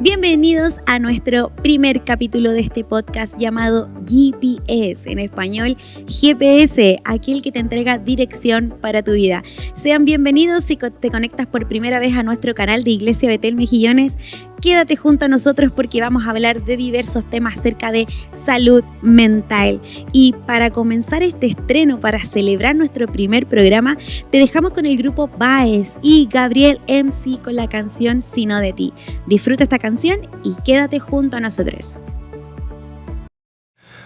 Bienvenidos a nuestro primer capítulo de este podcast llamado GPS, en español GPS, aquel que te entrega dirección para tu vida. Sean bienvenidos si te conectas por primera vez a nuestro canal de Iglesia Betel Mejillones. Quédate junto a nosotros porque vamos a hablar de diversos temas acerca de salud mental. Y para comenzar este estreno, para celebrar nuestro primer programa, te dejamos con el grupo Baez y Gabriel MC con la canción Sino de ti. Disfruta esta canción y quédate junto a nosotros.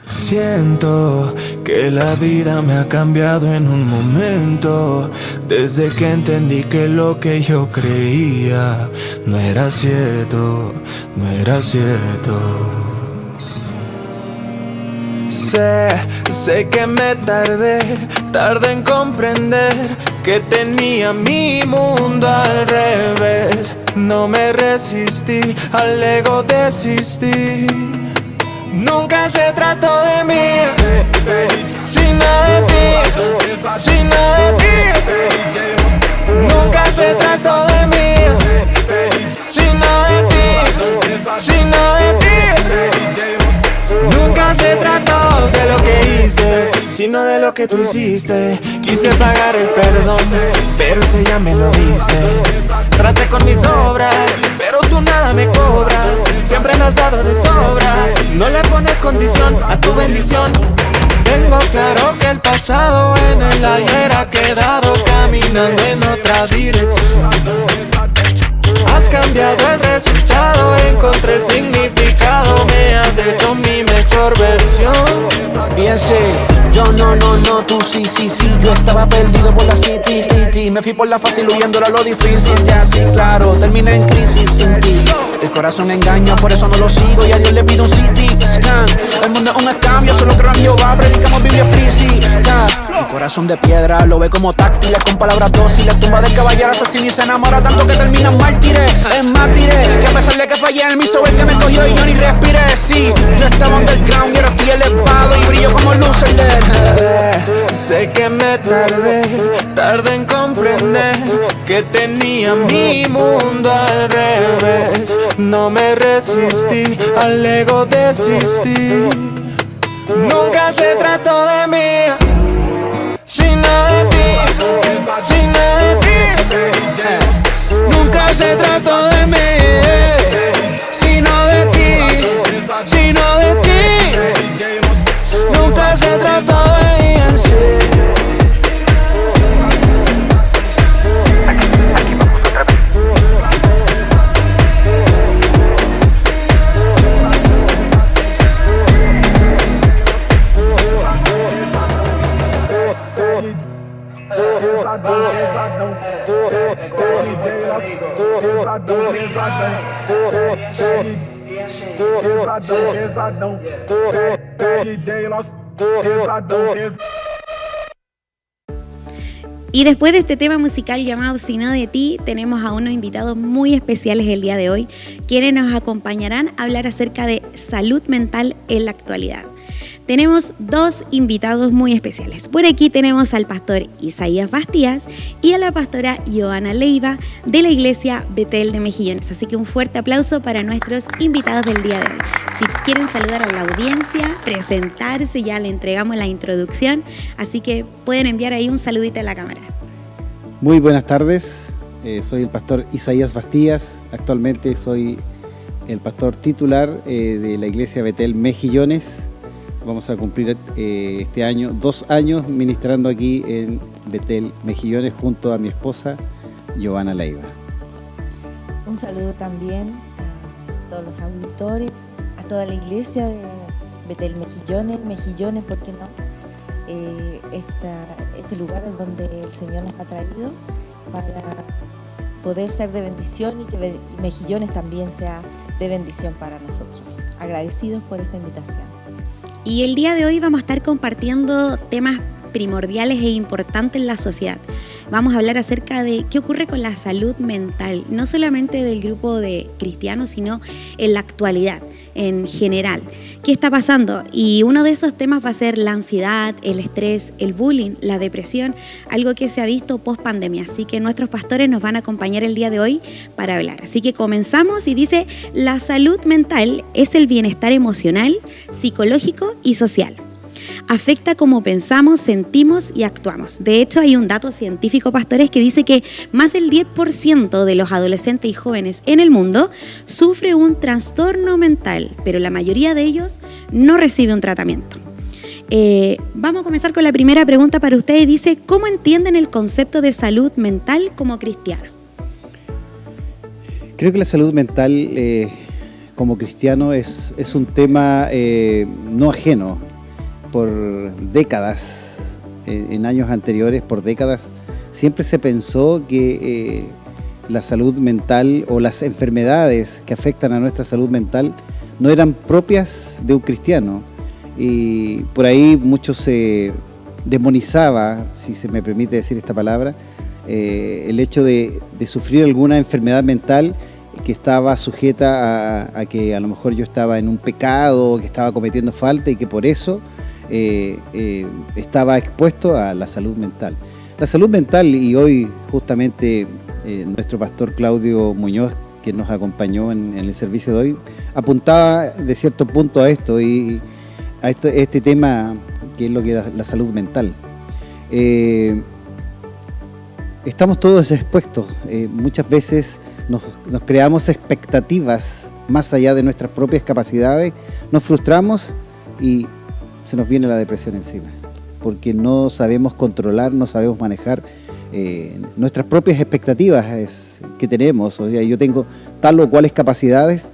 Siento que la vida me ha cambiado en un momento, desde que entendí que lo que yo creía no era cierto, no era cierto. Sé que me tardé en comprender que tenía mi mundo al revés. No me resistí, al ego desistí. Nunca se trató de mí, sin nada de ti, sin nada de ti. Nunca se trató de mí, sin nada de ti, sin nada de ti. Nunca se trató de lo que hice, sino de lo que tú hiciste. Quise pagar el perdón, pero ese ya me lo diste. Traté con mis obras, pero tú nada me cobras. Siempre me has dado de sobra, no le pones condición a tu bendición. Tengo claro que el pasado en el ayer ha quedado caminando en otra dirección. Has cambiado el resultado, encontré el significado, me has hecho mi mejor versión. Bien sí, yo no, tú sí, yo estaba perdido por la city, me fui por la fácil huyendo a lo difícil, ya sí, claro, terminé en crisis sin ti. El corazón engaña, por eso no lo sigo y a Dios le pido un CT scan. El mundo es un escambio, solo creo en Jehová, predicamos Biblia explícita. Mi corazón de piedra lo ve como táctiles, con palabras dóciles, tumba del caballero asesino y se enamora tanto que terminan mártires. Es más diré, que a pesar de que fallé en mí, sobre el que me cogió y yo ni respiré. Sí, yo estaba underground y ahora estoy elevado y brillo como luz en LED. Sé que me tardé en comprender que tenía mi mundo al revés. No me resistí, al ego desistí. Nunca se trató de mí, sin nada de ti, sin nada de ti. Nunca se trató de mí, sino de ti, sino de ti. Nunca se trató de mí en sí. Y después de este tema musical llamado Sino de ti, tenemos a unos invitados muy especiales el día de hoy, quienes nos acompañarán a hablar acerca de salud mental en la actualidad. Tenemos dos invitados muy especiales. Por aquí tenemos al pastor Isaías Bastías y a la pastora Joana Leiva de la Iglesia Betel de Mejillones. Así que un fuerte aplauso para nuestros invitados del día de hoy. Si quieren saludar a la audiencia, presentarse, ya le entregamos la introducción. Así que pueden enviar ahí un saludito a la cámara. Muy buenas tardes. Soy el pastor Isaías Bastías. Actualmente soy el pastor titular de la Iglesia Betel Mejillones. Vamos a cumplir este año 2 años ministrando aquí en Betel Mejillones junto a mi esposa Joana Leiva. Un saludo también a todos los auditores, a toda la iglesia de Betel Mejillones, ¿por qué no? Este lugar es donde el Señor nos ha traído para poder ser de bendición y que Mejillones también sea de bendición para nosotros. Agradecidos por esta invitación. Y el día de hoy vamos a estar compartiendo temas primordiales e importantes en la sociedad. Vamos a hablar acerca de qué ocurre con la salud mental, no solamente del grupo de cristianos, sino en la actualidad, en general. ¿Qué está pasando? Y uno de esos temas va a ser la ansiedad, el estrés, el bullying, la depresión, algo que se ha visto post pandemia. Así que nuestros pastores nos van a acompañar el día de hoy para hablar. Así que comenzamos y dice: la salud mental es el bienestar emocional, psicológico y social. Afecta cómo pensamos, sentimos y actuamos. De hecho, hay un dato científico, pastores, que dice que más del 10% de los adolescentes y jóvenes en el mundo sufre un trastorno mental, pero la mayoría de ellos no recibe un tratamiento. Vamos a comenzar con la primera pregunta para ustedes. Dice: ¿cómo entienden el concepto de salud mental como cristiano? Creo que la salud mental como cristiano es un tema no ajeno. Por décadas, en años anteriores, por décadas, siempre se pensó que la salud mental o las enfermedades que afectan a nuestra salud mental no eran propias de un cristiano. Y por ahí mucho se demonizaba, si se me permite decir esta palabra, el hecho de sufrir alguna enfermedad mental que estaba sujeta a que a lo mejor yo estaba en un pecado, que estaba cometiendo falta y que por eso estaba expuesto a la salud mental. La salud mental, y hoy justamente nuestro pastor Claudio Muñoz, que nos acompañó en el servicio de hoy, apuntaba de cierto punto a esto y a este tema que es lo que es la salud mental. Estamos todos expuestos, muchas veces nos creamos expectativas más allá de nuestras propias capacidades, nos frustramos y se nos viene la depresión encima, porque no sabemos controlar, no sabemos manejar nuestras propias expectativas que tenemos. O sea, yo tengo tal o cuales capacidades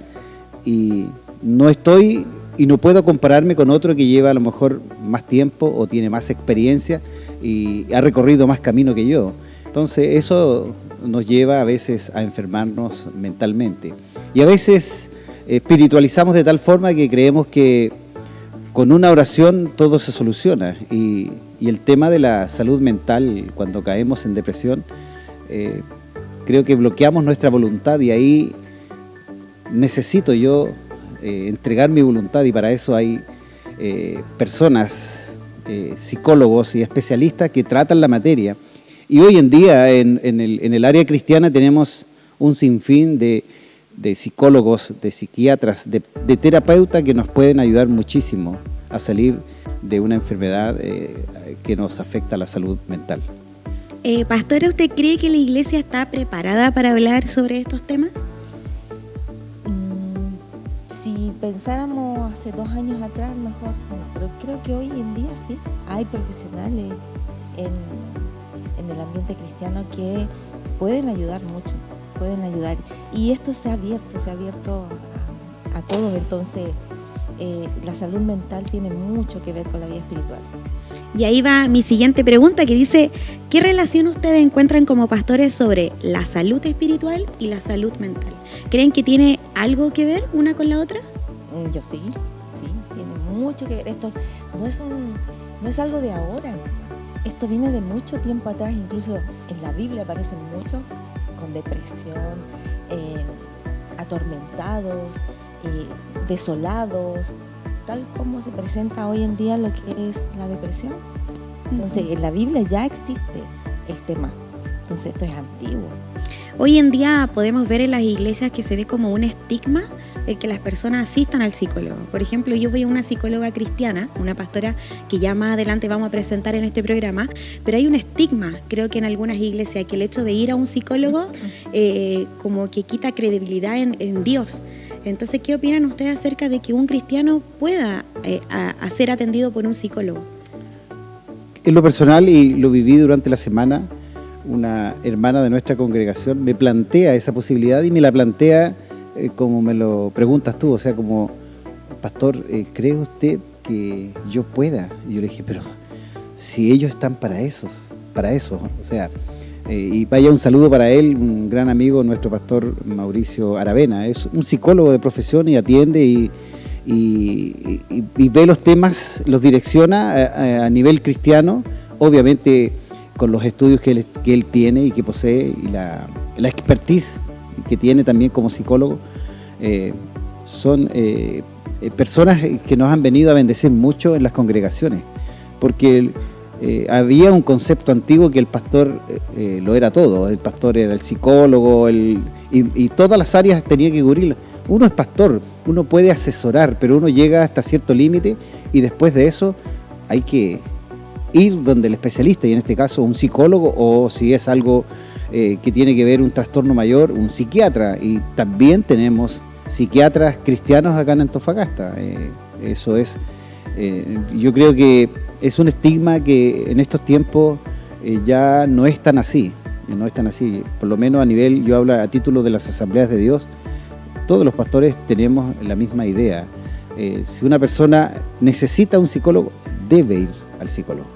y no puedo compararme con otro que lleva a lo mejor más tiempo o tiene más experiencia y ha recorrido más camino que yo. Entonces eso nos lleva a veces a enfermarnos mentalmente. Y a veces espiritualizamos de tal forma que creemos que con una oración todo se soluciona. Y el tema de la salud mental, cuando caemos en depresión, creo que bloqueamos nuestra voluntad y ahí necesito yo entregar mi voluntad, y para eso hay personas, psicólogos y especialistas que tratan la materia. Y hoy en día en el área cristiana tenemos un sinfín de psicólogos, de psiquiatras, de terapeutas que nos pueden ayudar muchísimo a salir de una enfermedad que nos afecta a la salud mental. Pastora, ¿usted cree que la iglesia está preparada para hablar sobre estos temas? Si pensáramos hace 2 años atrás, mejor no, pero creo que hoy en día sí, hay profesionales en el ambiente cristiano que pueden ayudar mucho. Pueden ayudar, y esto se ha abierto a todos. Entonces la salud mental tiene mucho que ver con la vida espiritual. Y ahí va mi siguiente pregunta, que dice: ¿qué relación ustedes encuentran como pastores sobre la salud espiritual y la salud mental? ¿Creen que tiene algo que ver una con la otra? Yo sí, tiene mucho que ver. Esto no es algo de ahora, esto viene de mucho tiempo atrás. Incluso en la Biblia aparecen muchos con depresión, atormentados, desolados, tal como se presenta hoy en día lo que es la depresión. Entonces, en la Biblia ya existe el tema. Entonces, esto es antiguo. Hoy en día podemos ver en las iglesias que se ve como un estigma el que las personas asistan al psicólogo. Por ejemplo, yo voy a una psicóloga cristiana, una pastora que ya más adelante vamos a presentar en este programa, pero hay un estigma, creo que en algunas iglesias, que el hecho de ir a un psicólogo como que quita credibilidad en Dios. Entonces, ¿qué opinan ustedes acerca de que un cristiano pueda ser atendido por un psicólogo? En lo personal, y lo viví durante la semana, una hermana de nuestra congregación me plantea esa posibilidad y me la plantea como me lo preguntas tú, o sea, como: pastor, ¿cree usted que yo pueda? Y yo le dije: pero si ellos están para eso, o sea, y vaya un saludo para él, un gran amigo, nuestro pastor Mauricio Aravena, es un psicólogo de profesión y atiende y ve los temas, los direcciona a nivel cristiano, obviamente con los estudios que él tiene y que posee y la expertise que tiene también como psicólogo, son personas que nos han venido a bendecir mucho en las congregaciones, porque había un concepto antiguo que el pastor lo era todo, el pastor era el psicólogo, y todas las áreas tenía que cubrirlas. Uno es pastor, uno puede asesorar, pero uno llega hasta cierto límite y después de eso hay que ir donde el especialista, y en este caso un psicólogo, o si es algo que tiene que ver un trastorno mayor, un psiquiatra. Y también tenemos psiquiatras cristianos acá en Antofagasta. Eso es, yo creo que es un estigma que en estos tiempos ya no es tan así, por lo menos a nivel, yo hablo a título de las Asambleas de Dios, todos los pastores tenemos la misma idea. Si una persona necesita un psicólogo, debe ir al psicólogo.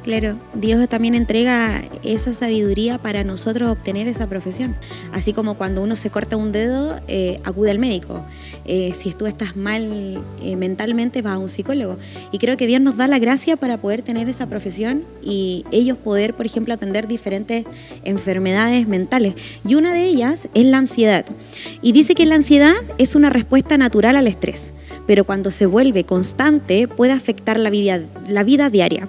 Claro, Dios también entrega esa sabiduría para nosotros obtener esa profesión. Así como cuando uno se corta un dedo, acude al médico. Si tú estás mal mentalmente, vas a un psicólogo. Y creo que Dios nos da la gracia para poder tener esa profesión y ellos poder, por ejemplo, atender diferentes enfermedades mentales. Y una de ellas es la ansiedad. Y dice que la ansiedad es una respuesta natural al estrés, pero cuando se vuelve constante puede afectar la vida diaria.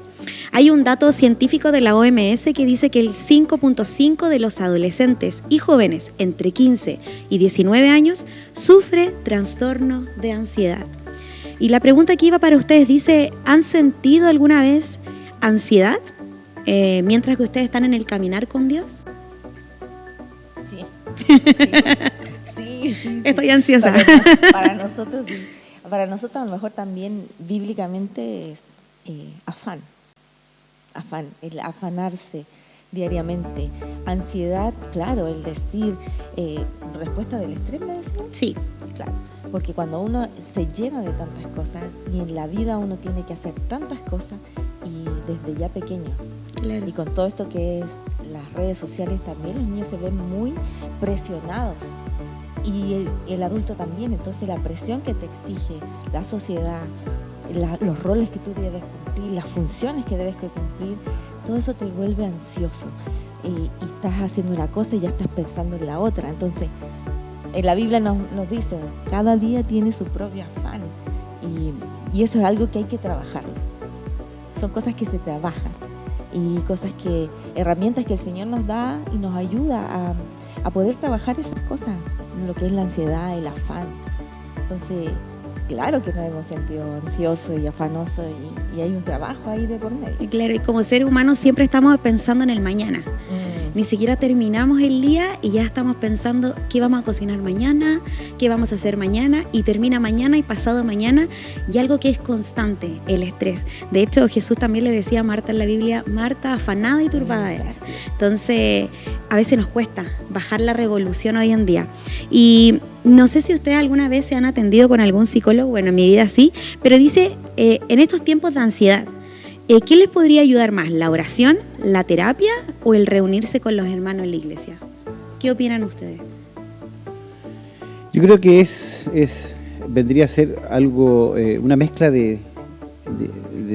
Hay un dato científico de la OMS que dice que el 5.5% de los adolescentes y jóvenes entre 15 y 19 años sufre trastorno de ansiedad. Y la pregunta que iba para ustedes dice, ¿han sentido alguna vez ansiedad mientras que ustedes están en el caminar con Dios? Sí. Estoy ansiosa. Para nosotros, sí. Para nosotros a lo mejor también bíblicamente es afán, el afanarse diariamente. Ansiedad, claro, el decir respuesta del estrés, ¿me decís? Sí. Claro, porque cuando uno se llena de tantas cosas y en la vida uno tiene que hacer tantas cosas y desde ya pequeños. Claro. Y con todo esto que es las redes sociales también los niños se ven muy presionados. Y el adulto también, entonces la presión que te exige la sociedad, los roles que tú debes cumplir, las funciones que debes cumplir, todo eso te vuelve ansioso. Y estás haciendo una cosa y ya estás pensando en la otra. Entonces, en la Biblia nos dice, cada día tiene su propio afán. Y eso es algo que hay que trabajar. Son cosas que se trabajan. Y herramientas que el Señor nos da y nos ayuda a poder trabajar esas cosas, lo que es la ansiedad, el afán. Entonces, claro que nos hemos sentido ansiosos y afanosos y hay un trabajo ahí de por medio. Y claro, y como seres humanos siempre estamos pensando en el mañana. Ni siquiera terminamos el día y ya estamos pensando qué vamos a cocinar mañana, qué vamos a hacer mañana, y termina mañana y pasado mañana, y algo que es constante, el estrés. De hecho, Jesús también le decía a Marta en la Biblia, Marta, afanada y turbada eres. Entonces, a veces nos cuesta bajar la revolución hoy en día. Y no sé si ustedes alguna vez se han atendido con algún psicólogo, bueno, en mi vida sí, pero dice, en estos tiempos de ansiedad, ¿qué les podría ayudar más? ¿La oración, la terapia o el reunirse con los hermanos en la iglesia? ¿Qué opinan ustedes? Yo creo que vendría a ser algo, una mezcla de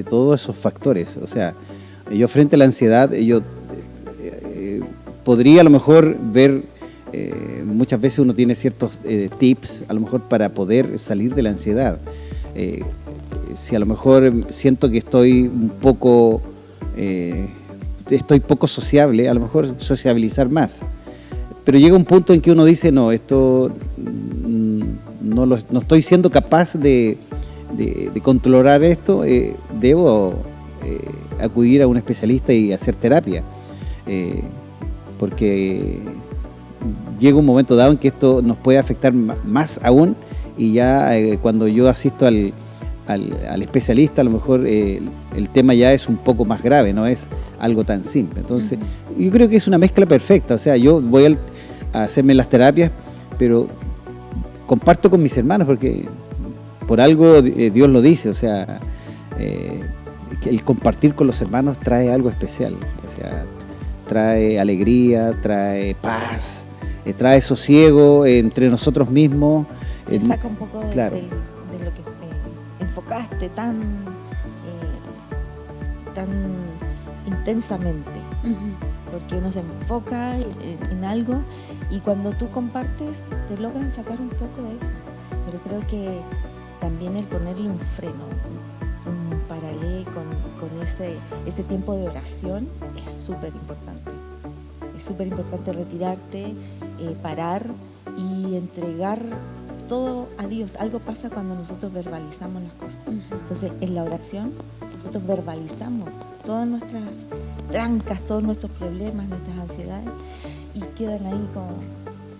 todos esos factores. O sea, yo frente a la ansiedad, yo podría a lo mejor ver, muchas veces uno tiene ciertos tips, a lo mejor para poder salir de la ansiedad. Si a lo mejor siento que estoy poco sociable, a lo mejor sociabilizar más. Pero llega un punto en que uno dice, no, esto no estoy siendo capaz de controlar esto, debo acudir a un especialista y hacer terapia. Porque llega un momento dado en que esto nos puede afectar más aún, y ya cuando yo asisto al especialista, a lo mejor el tema ya es un poco más grave, no es algo tan simple. Entonces, yo creo que es una mezcla perfecta. O sea, yo voy a hacerme las terapias, pero comparto con mis hermanos, porque por algo Dios lo dice. O sea, que el compartir con los hermanos trae algo especial. O sea, trae alegría, trae paz, trae sosiego entre nosotros mismos. Te saca un poco de, claro, de lo que te enfocaste tan intensamente, porque uno se enfoca en algo y cuando tú compartes te logran sacar un poco de eso. Pero creo que también el ponerle un freno, un paralelo con ese tiempo de oración es súper importante. Es súper importante retirarte, parar y entregar todo a Dios. Algo pasa cuando nosotros verbalizamos las cosas. Entonces, en la oración, nosotros verbalizamos todas nuestras trancas, todos nuestros problemas, nuestras ansiedades, y quedan ahí como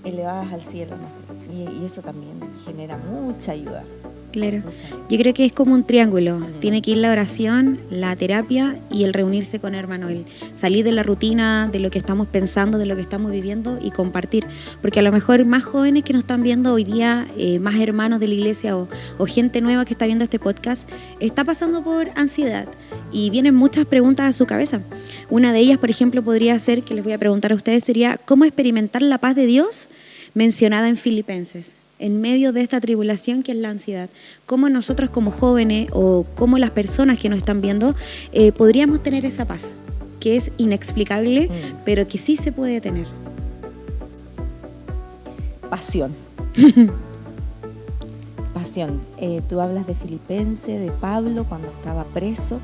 elevadas al cielo, no sé. Y eso también genera mucha ayuda. Claro, yo creo que es como un triángulo, tiene que ir la oración, la terapia y el reunirse con hermano, el salir de la rutina, de lo que estamos pensando, de lo que estamos viviendo y compartir, porque a lo mejor más jóvenes que nos están viendo hoy día, más hermanos de la iglesia o gente nueva que está viendo este podcast, está pasando por ansiedad y vienen muchas preguntas a su cabeza. Una de ellas, por ejemplo, podría ser, que les voy a preguntar a ustedes, sería ¿cómo experimentar la paz de Dios mencionada en Filipenses? En medio de esta tribulación que es la ansiedad, cómo nosotros como jóvenes o cómo las personas que nos están viendo podríamos tener esa paz, que es inexplicable, pero que sí se puede tener. Pasión. Pasión. Tú hablas de Filipenses, de Pablo cuando estaba preso,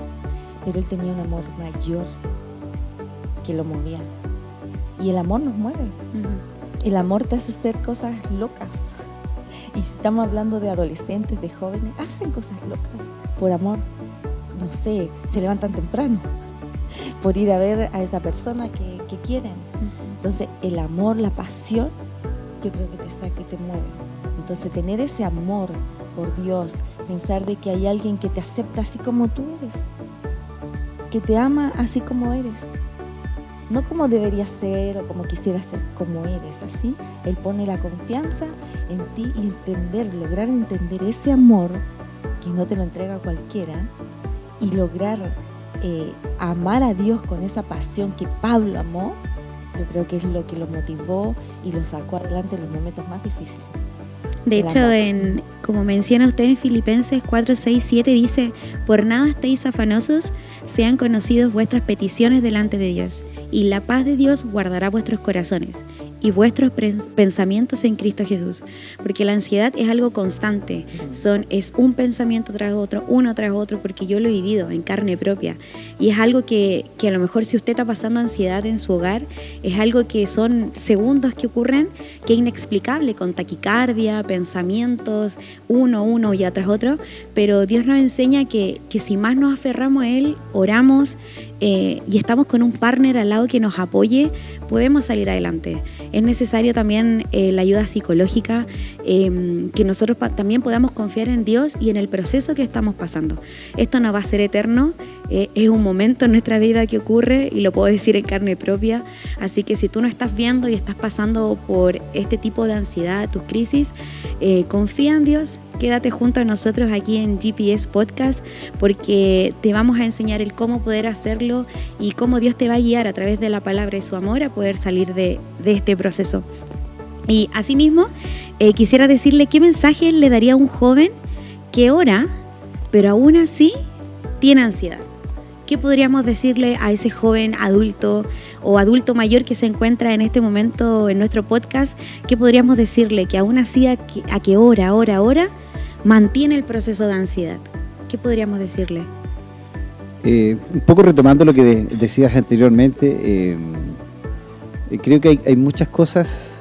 pero él tenía un amor mayor que lo movía. Y el amor nos mueve. El amor te hace hacer cosas locas. Y si estamos hablando de adolescentes, de jóvenes, hacen cosas locas por amor. No sé, se levantan temprano por ir a ver a esa persona que quieren. Entonces, el amor, la pasión, yo creo que te saca y te mueve. Entonces, tener ese amor por Dios, pensar de que hay alguien que te acepta así como tú eres, que te ama así como eres. No como deberías ser o como quisieras ser, como eres, así. Él pone la confianza en ti y lograr entender ese amor que no te lo entrega cualquiera y lograr amar a Dios con esa pasión que Pablo amó, yo creo que es lo que lo motivó y lo sacó adelante en los momentos más difíciles. De hecho, como menciona usted en Filipenses 4, 6, 7, dice: por nada estéis afanosos, sean conocidos vuestras peticiones delante de Dios, y la paz de Dios guardará vuestros corazones y vuestros pensamientos en Cristo Jesús. Porque la ansiedad es algo constante, es un pensamiento tras otro, uno tras otro, porque yo lo he vivido en carne propia. Y es algo que a lo mejor si usted está pasando ansiedad en su hogar, es algo que son segundos que ocurren, que es inexplicable, con taquicardia, pensamientos, uno ya tras otro, pero Dios nos enseña que si más nos aferramos a Él, oramos y estamos con un partner al lado que nos apoye, podemos salir adelante. Es necesario también la ayuda psicológica, que nosotros también podamos confiar en Dios y en el proceso que estamos pasando. Esto no va a ser eterno, es un momento en nuestra vida que ocurre y lo puedo decir en carne propia, así que si tú no estás viendo y estás pasando por este tipo de ansiedad, tus crisis, confía en Dios, quédate junto a nosotros aquí en GPS Podcast, porque te vamos a enseñar el cómo poder hacerlo y cómo Dios te va a guiar a través de la palabra y su amor a poder salir de este proceso. Y asimismo, quisiera decirle qué mensaje le daría a un joven que ora, pero aún así tiene ansiedad. ¿Qué podríamos decirle a ese joven adulto o adulto mayor que se encuentra en este momento en nuestro podcast? ¿Qué podríamos decirle que aún así a que ora, mantiene el proceso de ansiedad? ¿Qué podríamos decirle? Un poco retomando lo que decías anteriormente, creo que hay muchas cosas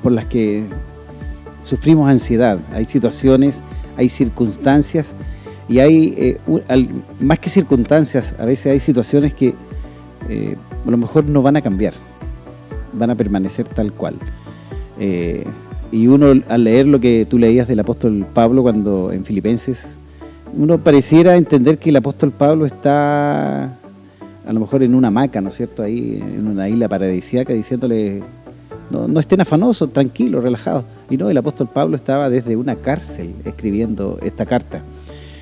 por las que sufrimos ansiedad. Hay situaciones, hay circunstancias y hay, más que circunstancias, a veces hay situaciones que a lo mejor no van a cambiar, van a permanecer tal cual. Y uno, al leer lo que tú leías del apóstol Pablo cuando en Filipenses, uno pareciera entender que el apóstol Pablo está a lo mejor en una hamaca, ¿no es cierto?, ahí en una isla paradisíaca, diciéndole no estén afanosos, tranquilos, relajados. Y no, el apóstol Pablo estaba desde una cárcel escribiendo esta carta.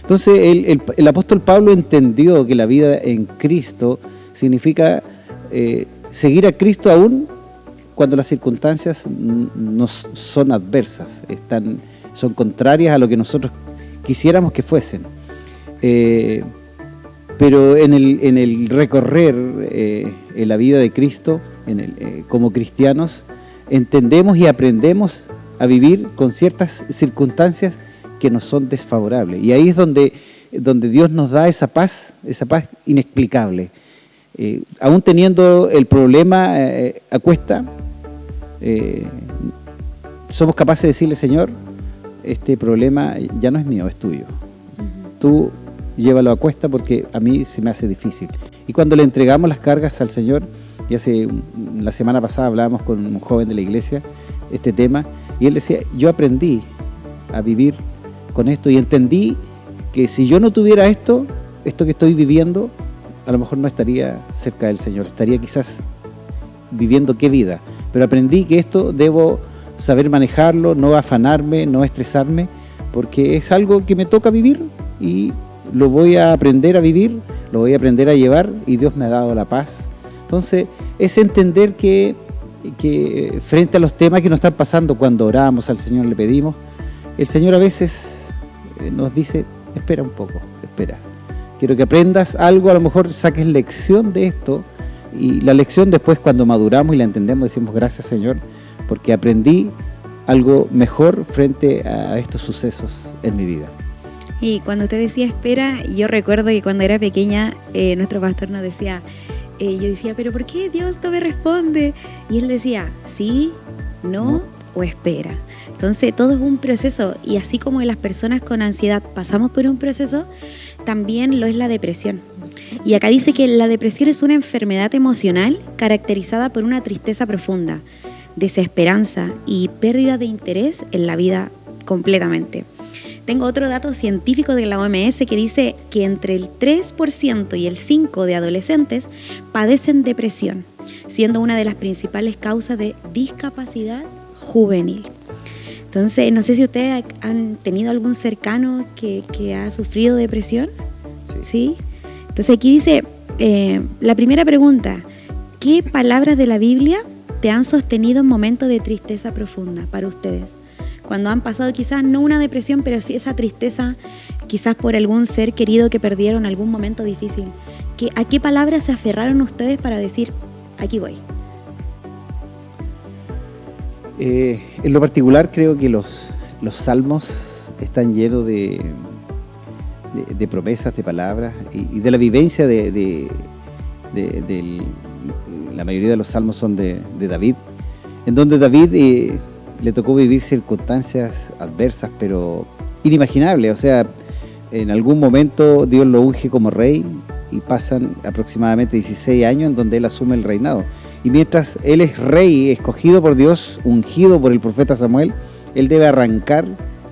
Entonces el apóstol Pablo entendió que la vida en Cristo significa seguir a Cristo aún cuando las circunstancias no son adversas, son contrarias a lo que nosotros quisiéramos que fuesen. pero en el recorrer en la vida de Cristo, como cristianos, entendemos y aprendemos a vivir con ciertas circunstancias que nos son desfavorables. Y ahí es donde Dios nos da esa paz inexplicable. Aún teniendo el problema a cuesta, somos capaces de decirle: Señor, este problema ya no es mío, es tuyo. Tú llévalo a cuesta porque a mí se me hace difícil. Y cuando le entregamos las cargas al Señor, y la semana pasada hablábamos con un joven de la iglesia este tema, y él decía: yo aprendí a vivir con esto y entendí que si yo no tuviera esto que estoy viviendo, a lo mejor no estaría cerca del Señor, estaría quizás viviendo qué vida, pero aprendí que esto debo saber manejarlo, no afanarme, no estresarme, porque es algo que me toca vivir y lo voy a aprender a vivir, lo voy a aprender a llevar, y Dios me ha dado la paz. Entonces, es entender que frente a los temas que nos están pasando, cuando oramos al Señor, le pedimos, el Señor a veces nos dice: espera un poco, espera. Quiero que aprendas algo, a lo mejor saques lección de esto, y la lección después, cuando maduramos y la entendemos, decimos: gracias, Señor, porque aprendí algo mejor frente a estos sucesos en mi vida. Y cuando usted decía espera, yo recuerdo que cuando era pequeña, nuestro pastor nos decía, yo decía: ¿pero por qué Dios no me responde? Y él decía: sí, no o espera. Entonces todo es un proceso, y así como las personas con ansiedad pasamos por un proceso, también lo es la depresión. Y acá dice que la depresión es una enfermedad emocional caracterizada por una tristeza profunda, desesperanza y pérdida de interés en la vida completamente. Tengo otro dato científico de la OMS que dice que entre el 3% y el 5% de adolescentes padecen depresión, siendo una de las principales causas de discapacidad juvenil. Entonces, no sé si ustedes han tenido algún cercano que ha sufrido depresión. ¿Sí? Entonces aquí dice, la primera pregunta: ¿qué palabras de la Biblia te han sostenido en momentos de tristeza profunda para ustedes? Cuando han pasado quizás no una depresión, pero sí esa tristeza, quizás por algún ser querido que perdieron, algún momento difícil. ¿A qué palabras se aferraron ustedes para decir: aquí voy? En lo particular, creo que los salmos están llenos de promesas, de palabras, y de la vivencia la mayoría de los salmos son de David, en donde David le tocó vivir circunstancias adversas, pero inimaginables. O sea, en algún momento Dios lo unge como rey, y pasan aproximadamente 16 años en donde él asume el reinado. Y mientras él es rey, escogido por Dios, ungido por el profeta Samuel, él debe arrancar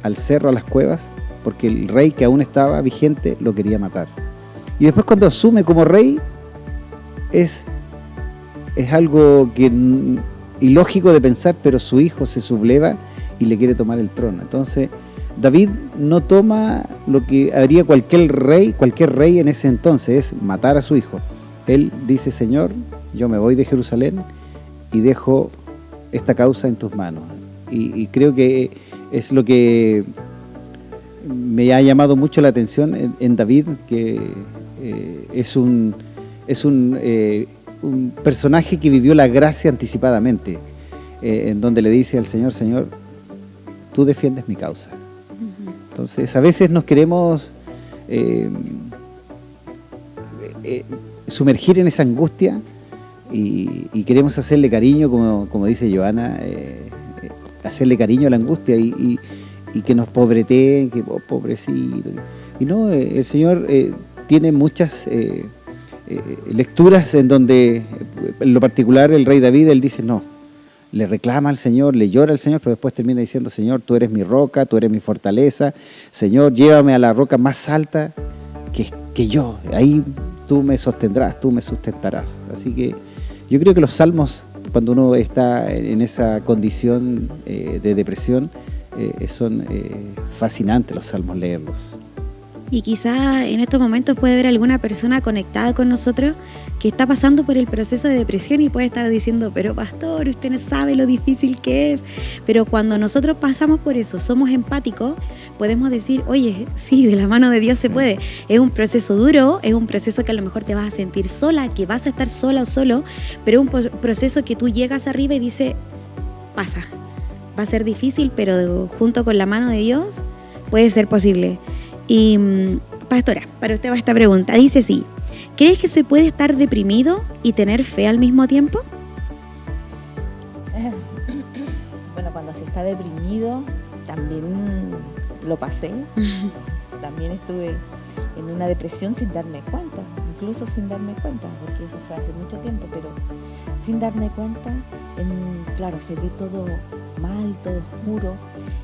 al cerro, a las cuevas, porque el rey que aún estaba vigente lo quería matar. Y después, cuando asume como rey, es algo que ilógico de pensar, pero su hijo se subleva y le quiere tomar el trono. Entonces, David no toma lo que haría cualquier rey en ese entonces, es matar a su hijo. Él dice: Señor, yo me voy de Jerusalén y dejo esta causa en tus manos. Y creo que es lo que me ha llamado mucho la atención en David, que es un personaje que vivió la gracia anticipadamente, en donde le dice al Señor: Señor, tú defiendes mi causa. Entonces, a veces nos queremos sumergir en esa angustia y queremos hacerle cariño, como dice Joana, hacerle cariño a la angustia y que nos pobreteen, que pobrecito. Y no, el Señor tiene muchas lecturas en donde, en lo particular, el rey David, él dice: no, le reclama al Señor, le llora al Señor, pero después termina diciendo: Señor, tú eres mi roca, tú eres mi fortaleza, Señor, llévame a la roca más alta que yo, ahí tú me sostendrás, tú me sustentarás. Así que yo creo que los salmos, cuando uno está en esa condición de depresión, son fascinantes los salmos, leerlos. Y quizá en estos momentos puede haber alguna persona conectada con nosotros que está pasando por el proceso de depresión y puede estar diciendo, pero pastor, usted no sabe lo difícil que es. Pero cuando nosotros pasamos por eso, somos empáticos, podemos decir, oye, sí, de la mano de Dios se puede. Es un proceso duro, es un proceso que a lo mejor te vas a sentir sola, que vas a estar sola o solo, pero es un proceso que tú llegas arriba y dices, pasa. Va a ser difícil, pero junto con la mano de Dios puede ser posible. Y pastora, para usted va esta pregunta, dice sí. ¿Crees que se puede estar deprimido y tener fe al mismo tiempo? Bueno, cuando se está deprimido, también lo pasé. También estuve en una depresión sin darme cuenta, incluso sin darme cuenta, porque eso fue hace mucho tiempo, pero sin darme cuenta, claro, se ve todo mal, todo oscuro,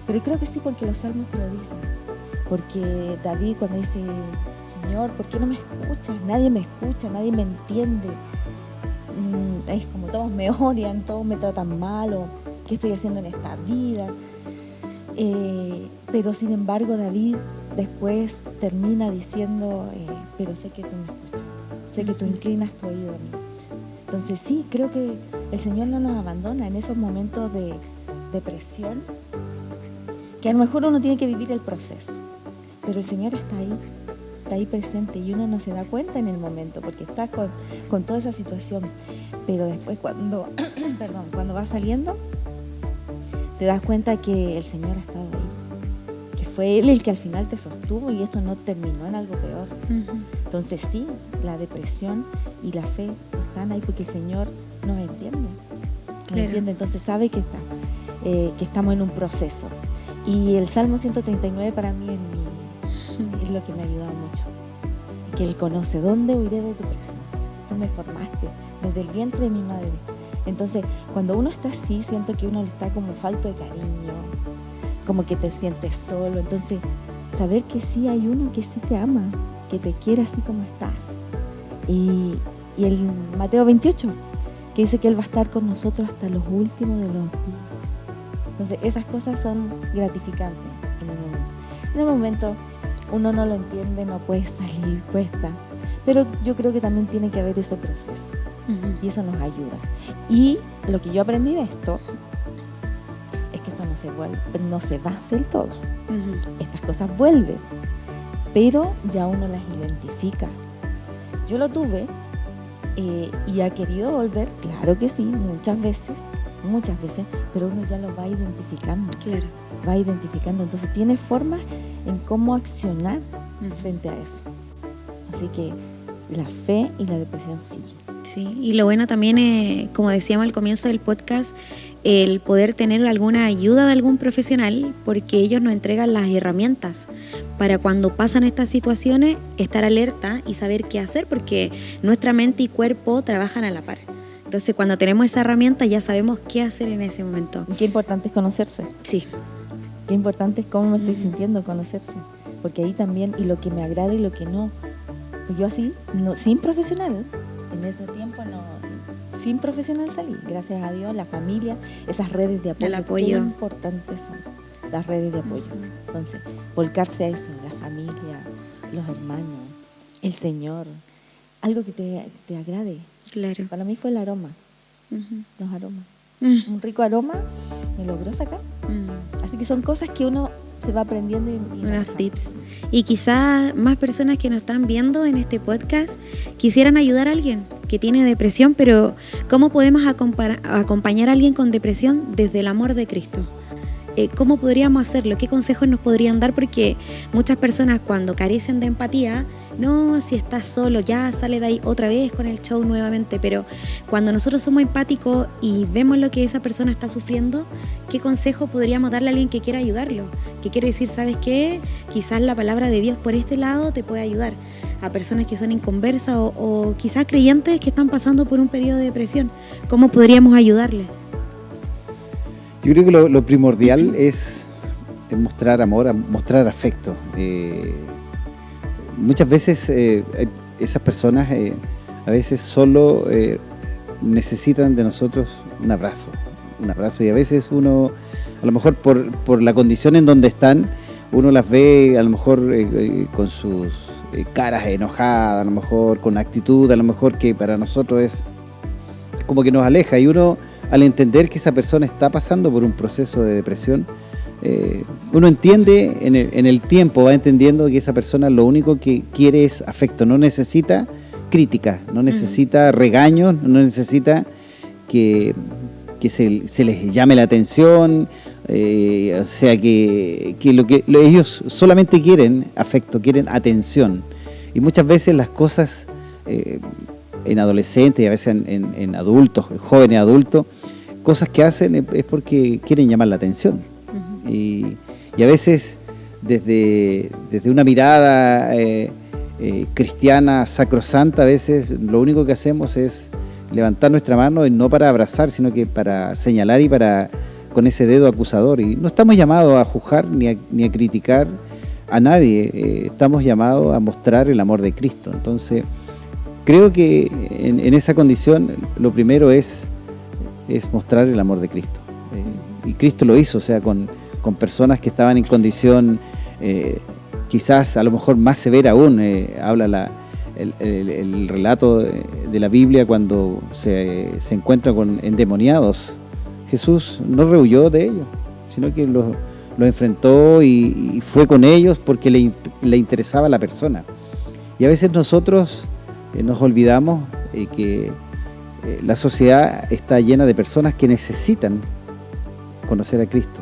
pero creo que sí, porque los salmos te lo dicen. Porque David, cuando dice, Señor, ¿por qué no me escuchas? Nadie me escucha, nadie me entiende. Es como todos me odian, todos me tratan mal, o ¿qué estoy haciendo en esta vida? Pero sin embargo David después termina diciendo, pero sé que tú me escuchas, sé que tú inclinas tu oído a mí. Entonces sí, creo que el Señor no nos abandona en esos momentos de depresión, que a lo mejor uno tiene que vivir el proceso, pero el Señor está ahí presente, y uno no se da cuenta en el momento porque está con toda esa situación, pero después cuando va saliendo te das cuenta que el Señor ha estado ahí, que fue Él el que al final te sostuvo, y esto no terminó en algo peor. Entonces sí, la depresión y la fe están ahí porque el Señor nos entiende, entonces sabe que estamos en un proceso. Y el Salmo 139 para mí es lo que me ha ayudado mucho, que Él conoce dónde huiré de tu presencia, tú me formaste desde el vientre de mi madre. Entonces cuando uno está así, siento que uno está como falto de cariño, como que te sientes solo. Entonces saber que sí hay uno que sí te ama, que te quiere así como estás. Y el Mateo 28, que dice que Él va a estar con nosotros hasta los últimos de los días. Entonces esas cosas son gratificantes en el momento. En el momento uno no lo entiende, no puede salir, cuesta, pero yo creo que también tiene que haber ese proceso, y eso nos ayuda. Y lo que yo aprendí de esto es que esto no se va del todo. Estas cosas vuelven, pero ya uno las identifica. Yo lo tuve y ha querido volver, claro que sí, muchas veces, pero uno ya lo va identificando. Claro. Va identificando, entonces tiene formas en cómo accionar frente a eso. Así que la fe y la depresión sí. Sí, y lo bueno también es, como decíamos al comienzo del podcast, el poder tener alguna ayuda de algún profesional, porque ellos nos entregan las herramientas para cuando pasan estas situaciones estar alerta y saber qué hacer, porque nuestra mente y cuerpo trabajan a la par. Entonces cuando tenemos esa herramienta ya sabemos qué hacer en ese momento. Qué importante es conocerse. Sí. Qué importante es cómo me estoy sintiendo, conocerse. Porque ahí también, y lo que me agrada y lo que no. Pues yo así, no, sin profesional, en ese tiempo sin profesional salí. Gracias a Dios, la familia, esas redes de apoyo. El apoyo. Qué importantes son las redes de apoyo. Entonces, volcarse a eso, la familia, los hermanos, el Señor, algo que te agrade. Claro. Para mí fue el aroma, los aromas. Un rico aroma me logró sacar. Así que son cosas que uno se va aprendiendo y unos tips. Y quizás más personas que nos están viendo en este podcast quisieran ayudar a alguien que tiene depresión, pero ¿cómo podemos acompañar a alguien con depresión desde el amor de Cristo? ¿Cómo podríamos hacerlo? ¿Qué consejos nos podrían dar? Porque muchas personas cuando carecen de empatía, no, si estás solo, ya sale de ahí otra vez con el show nuevamente, pero cuando nosotros somos empáticos y vemos lo que esa persona está sufriendo, ¿qué consejo podríamos darle a alguien que quiera ayudarlo? Que quiere decir, ¿sabes qué? Quizás la palabra de Dios por este lado te puede ayudar. A personas que son inconversas o quizás creyentes que están pasando por un periodo de depresión. ¿Cómo podríamos ayudarles? Yo creo que lo primordial es mostrar amor, mostrar afecto. Muchas veces esas personas a veces solo necesitan de nosotros un abrazo, y a veces uno, a lo mejor por la condición en donde están, uno las ve a lo mejor con sus caras enojadas, a lo mejor con actitud, a lo mejor que para nosotros es como que nos aleja, y uno al entender que esa persona está pasando por un proceso de depresión, uno entiende en el tiempo, va entendiendo que esa persona lo único que quiere es afecto, no necesita crítica, no necesita regaños, no necesita que se les llame la atención, o sea que ellos solamente quieren afecto, quieren atención. Y muchas veces las cosas en adolescentes y a veces en adultos, jóvenes adultos, cosas que hacen es porque quieren llamar la atención. Y a veces desde una mirada cristiana sacrosanta, a veces lo único que hacemos es levantar nuestra mano, y no para abrazar, sino que para señalar y con ese dedo acusador. Y no estamos llamados a juzgar ni a criticar a nadie, estamos llamados a mostrar el amor de Cristo. Entonces, creo que en esa condición lo primero es mostrar el amor de Cristo. Y Cristo lo hizo, o sea, con personas que estaban en condición quizás a lo mejor más severa aún. Habla el relato de la Biblia cuando se encuentra con endemoniados. Jesús no rehuyó de ellos, sino que los enfrentó y fue con ellos porque le interesaba la persona. Y a veces nosotros nos olvidamos que la sociedad está llena de personas que necesitan conocer a Cristo.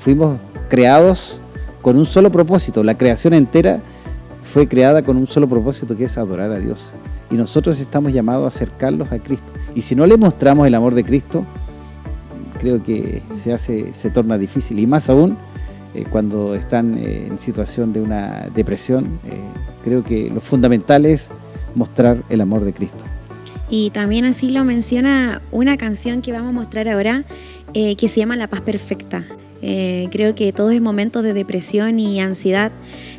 Fuimos creados con un solo propósito, la creación entera fue creada con un solo propósito, que es adorar a Dios. Y nosotros estamos llamados a acercarlos a Cristo. Y si no le mostramos el amor de Cristo, creo que se torna difícil. Y más aún cuando están en situación de una depresión, creo que lo fundamental es mostrar el amor de Cristo. Y también así lo menciona una canción que vamos a mostrar ahora, que se llama La Paz Perfecta. Creo que todos en momentos de depresión y ansiedad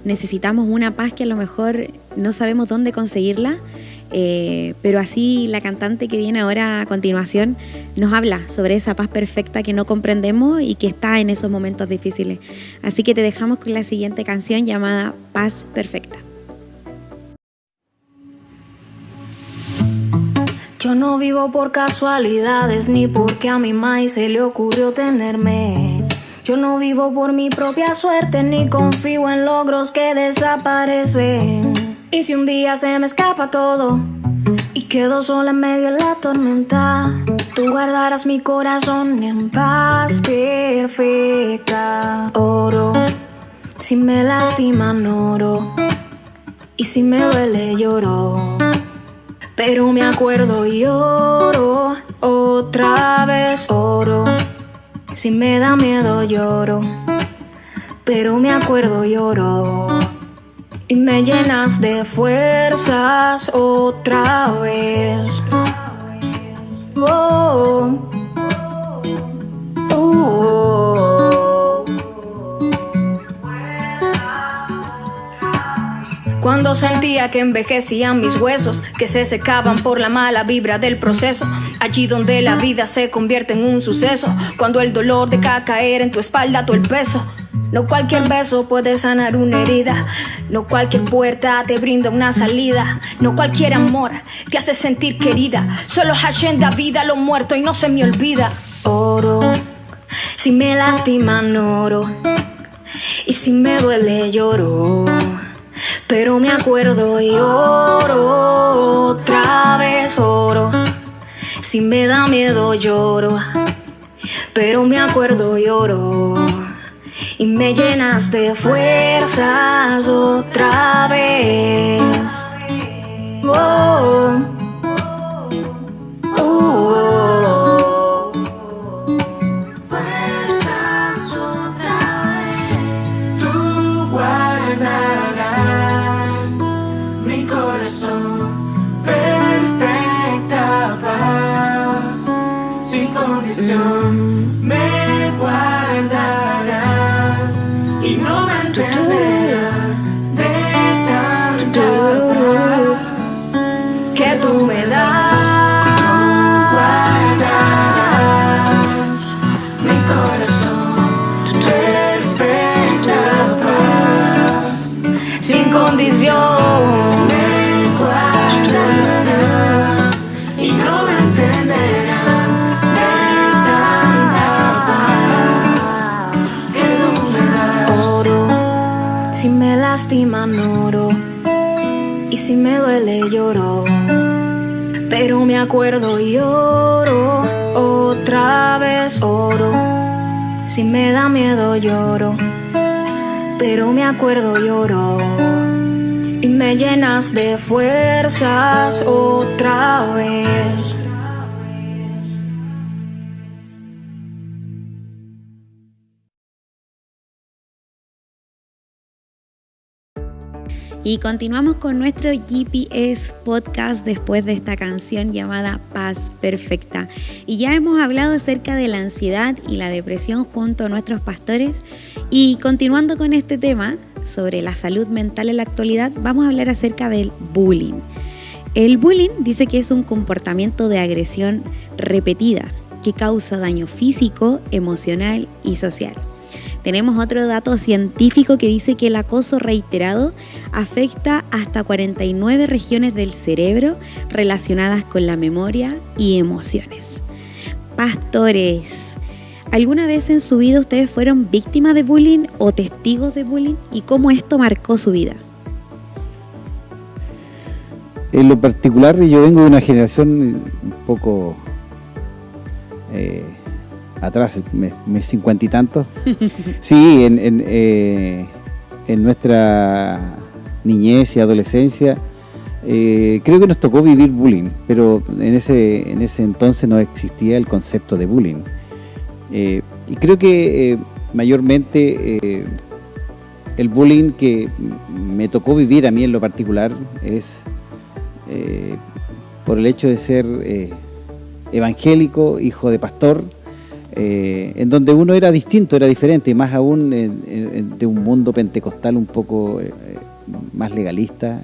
necesitamos una paz que a lo mejor no sabemos dónde conseguirla, pero así la cantante que viene ahora a continuación nos habla sobre esa paz perfecta que no comprendemos y que está en esos momentos difíciles. Así que te dejamos con la siguiente canción llamada Paz Perfecta. Yo no vivo por casualidades ni porque a mi maíz se le ocurrió tenerme. Yo no vivo por mi propia suerte ni confío en logros que desaparecen. Y si un día se me escapa todo y quedo sola en medio de la tormenta, tú guardarás mi corazón en paz perfecta. Oro, si me lastiman oro, y si me duele lloro, pero me acuerdo y oro, otra vez oro. Si me da miedo lloro, pero me acuerdo y lloro. Y me llenas de fuerzas otra vez. Oh, oh, oh. Cuando sentía que envejecían mis huesos, que se secaban por la mala vibra del proceso, allí donde la vida se convierte en un suceso, cuando el dolor deja caer en tu espalda todo el peso. No cualquier beso puede sanar una herida, no cualquier puerta te brinda una salida, no cualquier amor te hace sentir querida, solo Hashem da vida a lo muerto y no se me olvida. Oro, si me lastiman oro, y si me duele lloro, pero me acuerdo y oro, otra vez oro. Si me da miedo lloro, pero me acuerdo y oro. Y me llenas de fuerzas otra vez. Oh, oh, oh. Fuerzas otra vez. Tú guardarás mi corazón, perfecta paz, sin condición me guardarás y no me entenderá de tanta paz que tú me das. mi corazón, perfecta si me duele lloro, pero me acuerdo y lloro, otra vez oro. Si me da miedo lloro, pero me acuerdo y lloro. Y me llenas de fuerzas otra vez. Y continuamos con nuestro GPS podcast después de esta canción llamada Paz Perfecta. Y ya hemos hablado acerca de la ansiedad y la depresión junto a nuestros pastores. Y continuando con este tema sobre la salud mental en la actualidad, vamos a hablar acerca del bullying. El bullying dice que es un comportamiento de agresión repetida que causa daño físico, emocional y social. Tenemos otro dato científico que dice que el acoso reiterado afecta hasta 49 regiones del cerebro relacionadas con la memoria y emociones. Pastores, ¿alguna vez en su vida ustedes fueron víctimas de bullying o testigos de bullying? ¿Y cómo esto marcó su vida? En lo particular, yo vengo de una generación un poco atrás, mis 50 y tantos. Sí, en nuestra niñez y adolescencia creo que nos tocó vivir bullying, pero en ese entonces no existía el concepto de bullying. Y creo que mayormente el bullying que me tocó vivir a mí en lo particular es por el hecho de ser evangélico, hijo de pastor, en donde uno era distinto, era diferente, más aún de un mundo pentecostal un poco más legalista.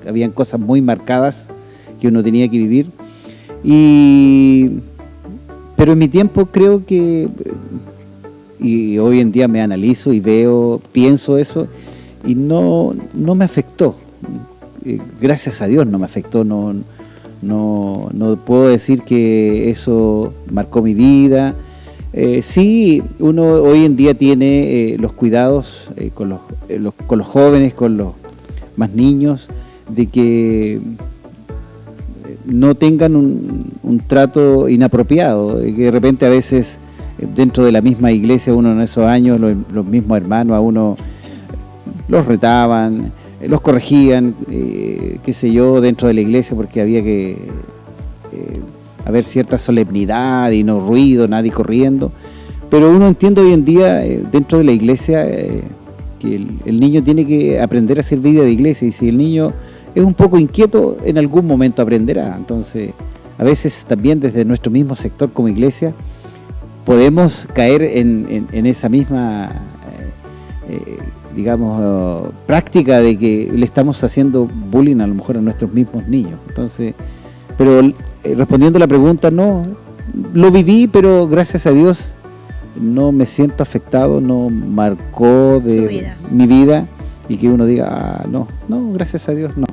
Habían cosas muy marcadas que uno tenía que vivir. Pero en mi tiempo creo que, y hoy en día me analizo y pienso eso, y no me afectó. Gracias a Dios no me afectó, no puedo decir que eso marcó mi vida. Sí, uno hoy en día tiene los cuidados con los jóvenes, con los más niños, de que no tengan un trato inapropiado, que de repente a veces dentro de la misma iglesia, uno en esos años, los mismos hermanos a uno los retaban, los corregían, qué sé yo, dentro de la iglesia, porque había que haber cierta solemnidad y no ruido, nadie corriendo. Pero uno entiende hoy en día dentro de la iglesia que el niño tiene que aprender a hacer vida de iglesia, y si el niño es un poco inquieto, en algún momento aprenderá. Entonces, a veces también desde nuestro mismo sector como iglesia podemos caer en esa misma práctica de que le estamos haciendo bullying a lo mejor a nuestros mismos niños. Entonces, pero respondiendo a la pregunta, no, lo viví, pero gracias a Dios no me siento afectado, no marcó de mi vida, y que uno diga, no, gracias a Dios, no.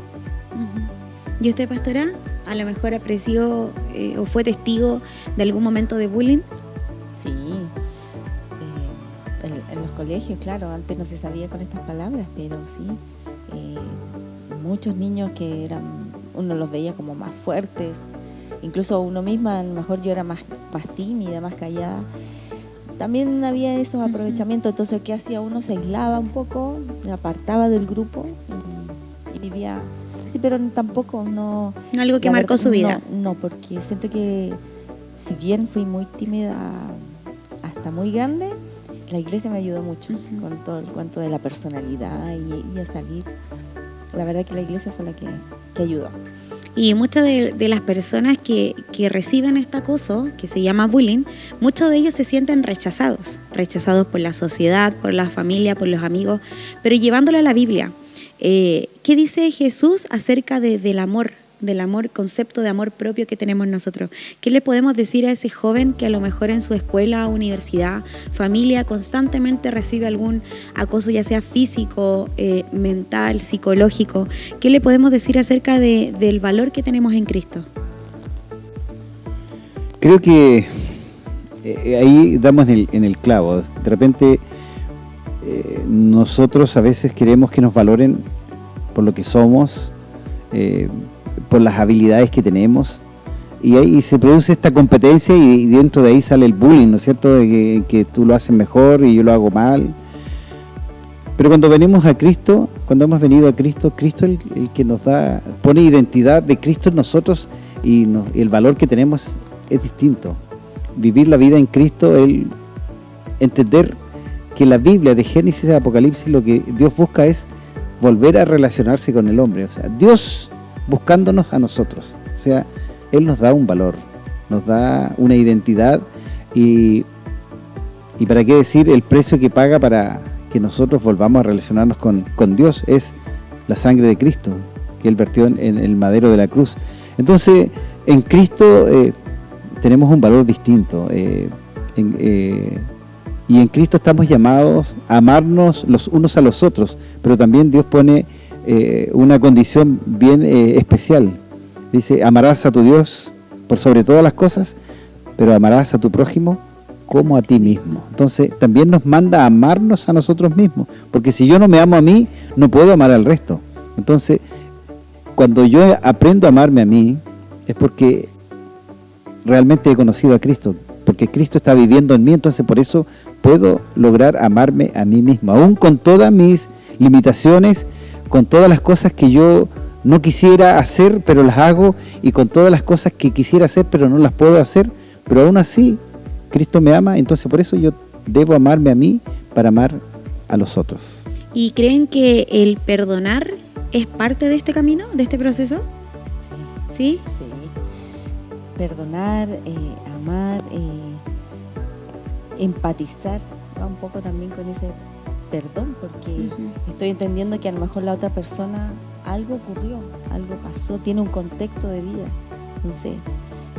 ¿Y usted, pastora, a lo mejor apreció o fue testigo de algún momento de bullying? Sí, en los colegios, claro, antes no se sabía con estas palabras, pero sí, muchos niños que uno los veía como más fuertes, incluso uno misma, a lo mejor yo era más tímida, más callada. También había esos aprovechamientos, entonces ¿qué hacía uno? Se aislaba un poco, se apartaba del grupo y vivía. Sí, pero tampoco, no... Algo que marcó su vida. No, porque siento que si bien fui muy tímida hasta muy grande, la iglesia me ayudó mucho con todo el cuento de la personalidad y a salir. La verdad que la iglesia fue la que ayudó. Y muchas de las personas que reciben este acoso, que se llama bullying, muchos de ellos se sienten rechazados por la sociedad, por la familia, por los amigos, pero llevándolo a la Biblia. ¿Qué dice Jesús acerca del amor, concepto de amor propio que tenemos nosotros? ¿Qué le podemos decir a ese joven que a lo mejor en su escuela, universidad, familia constantemente recibe algún acoso, ya sea físico, mental, psicológico? ¿Qué le podemos decir acerca del valor que tenemos en Cristo? Creo que ahí damos en el clavo. De repente nosotros a veces queremos que nos valoren por lo que somos, por las habilidades que tenemos, y ahí se produce esta competencia y dentro de ahí sale el bullying, ¿no es cierto?, de que tú lo haces mejor y yo lo hago mal. Pero cuando venimos a Cristo, cuando hemos venido a Cristo, Cristo es el que nos pone identidad de Cristo en nosotros, y el valor que tenemos es distinto. Vivir la vida en Cristo, entender que la Biblia de Génesis a Apocalipsis, lo que Dios busca es volver a relacionarse con el hombre, o sea, Dios buscándonos a nosotros, o sea, Él nos da un valor, nos da una identidad, y para qué decir el precio que paga para que nosotros volvamos a relacionarnos con Dios, es la sangre de Cristo que Él vertió en el madero de la cruz. Entonces, en Cristo tenemos un valor distinto, y en Cristo estamos llamados a amarnos los unos a los otros, pero también Dios pone una condición bien especial. Dice, amarás a tu Dios por sobre todas las cosas, pero amarás a tu prójimo como a ti mismo. Entonces también nos manda a amarnos a nosotros mismos, porque si yo no me amo a mí, no puedo amar al resto. Entonces, cuando yo aprendo a amarme a mí, es porque realmente he conocido a Cristo, porque Cristo está viviendo en mí, entonces por eso puedo lograr amarme a mí mismo, aún con todas mis limitaciones, con todas las cosas que yo no quisiera hacer, pero las hago, y con todas las cosas que quisiera hacer, pero no las puedo hacer, pero aún así Cristo me ama, entonces por eso yo debo amarme a mí para amar a los otros. ¿Y creen que el perdonar es parte de este camino, de este proceso? Sí. ¿Sí? Sí. Perdonar, amar, empatizar, va un poco también con ese perdón, porque estoy entendiendo que a lo mejor la otra persona, algo ocurrió, algo pasó, tiene un contexto de vida, no sé.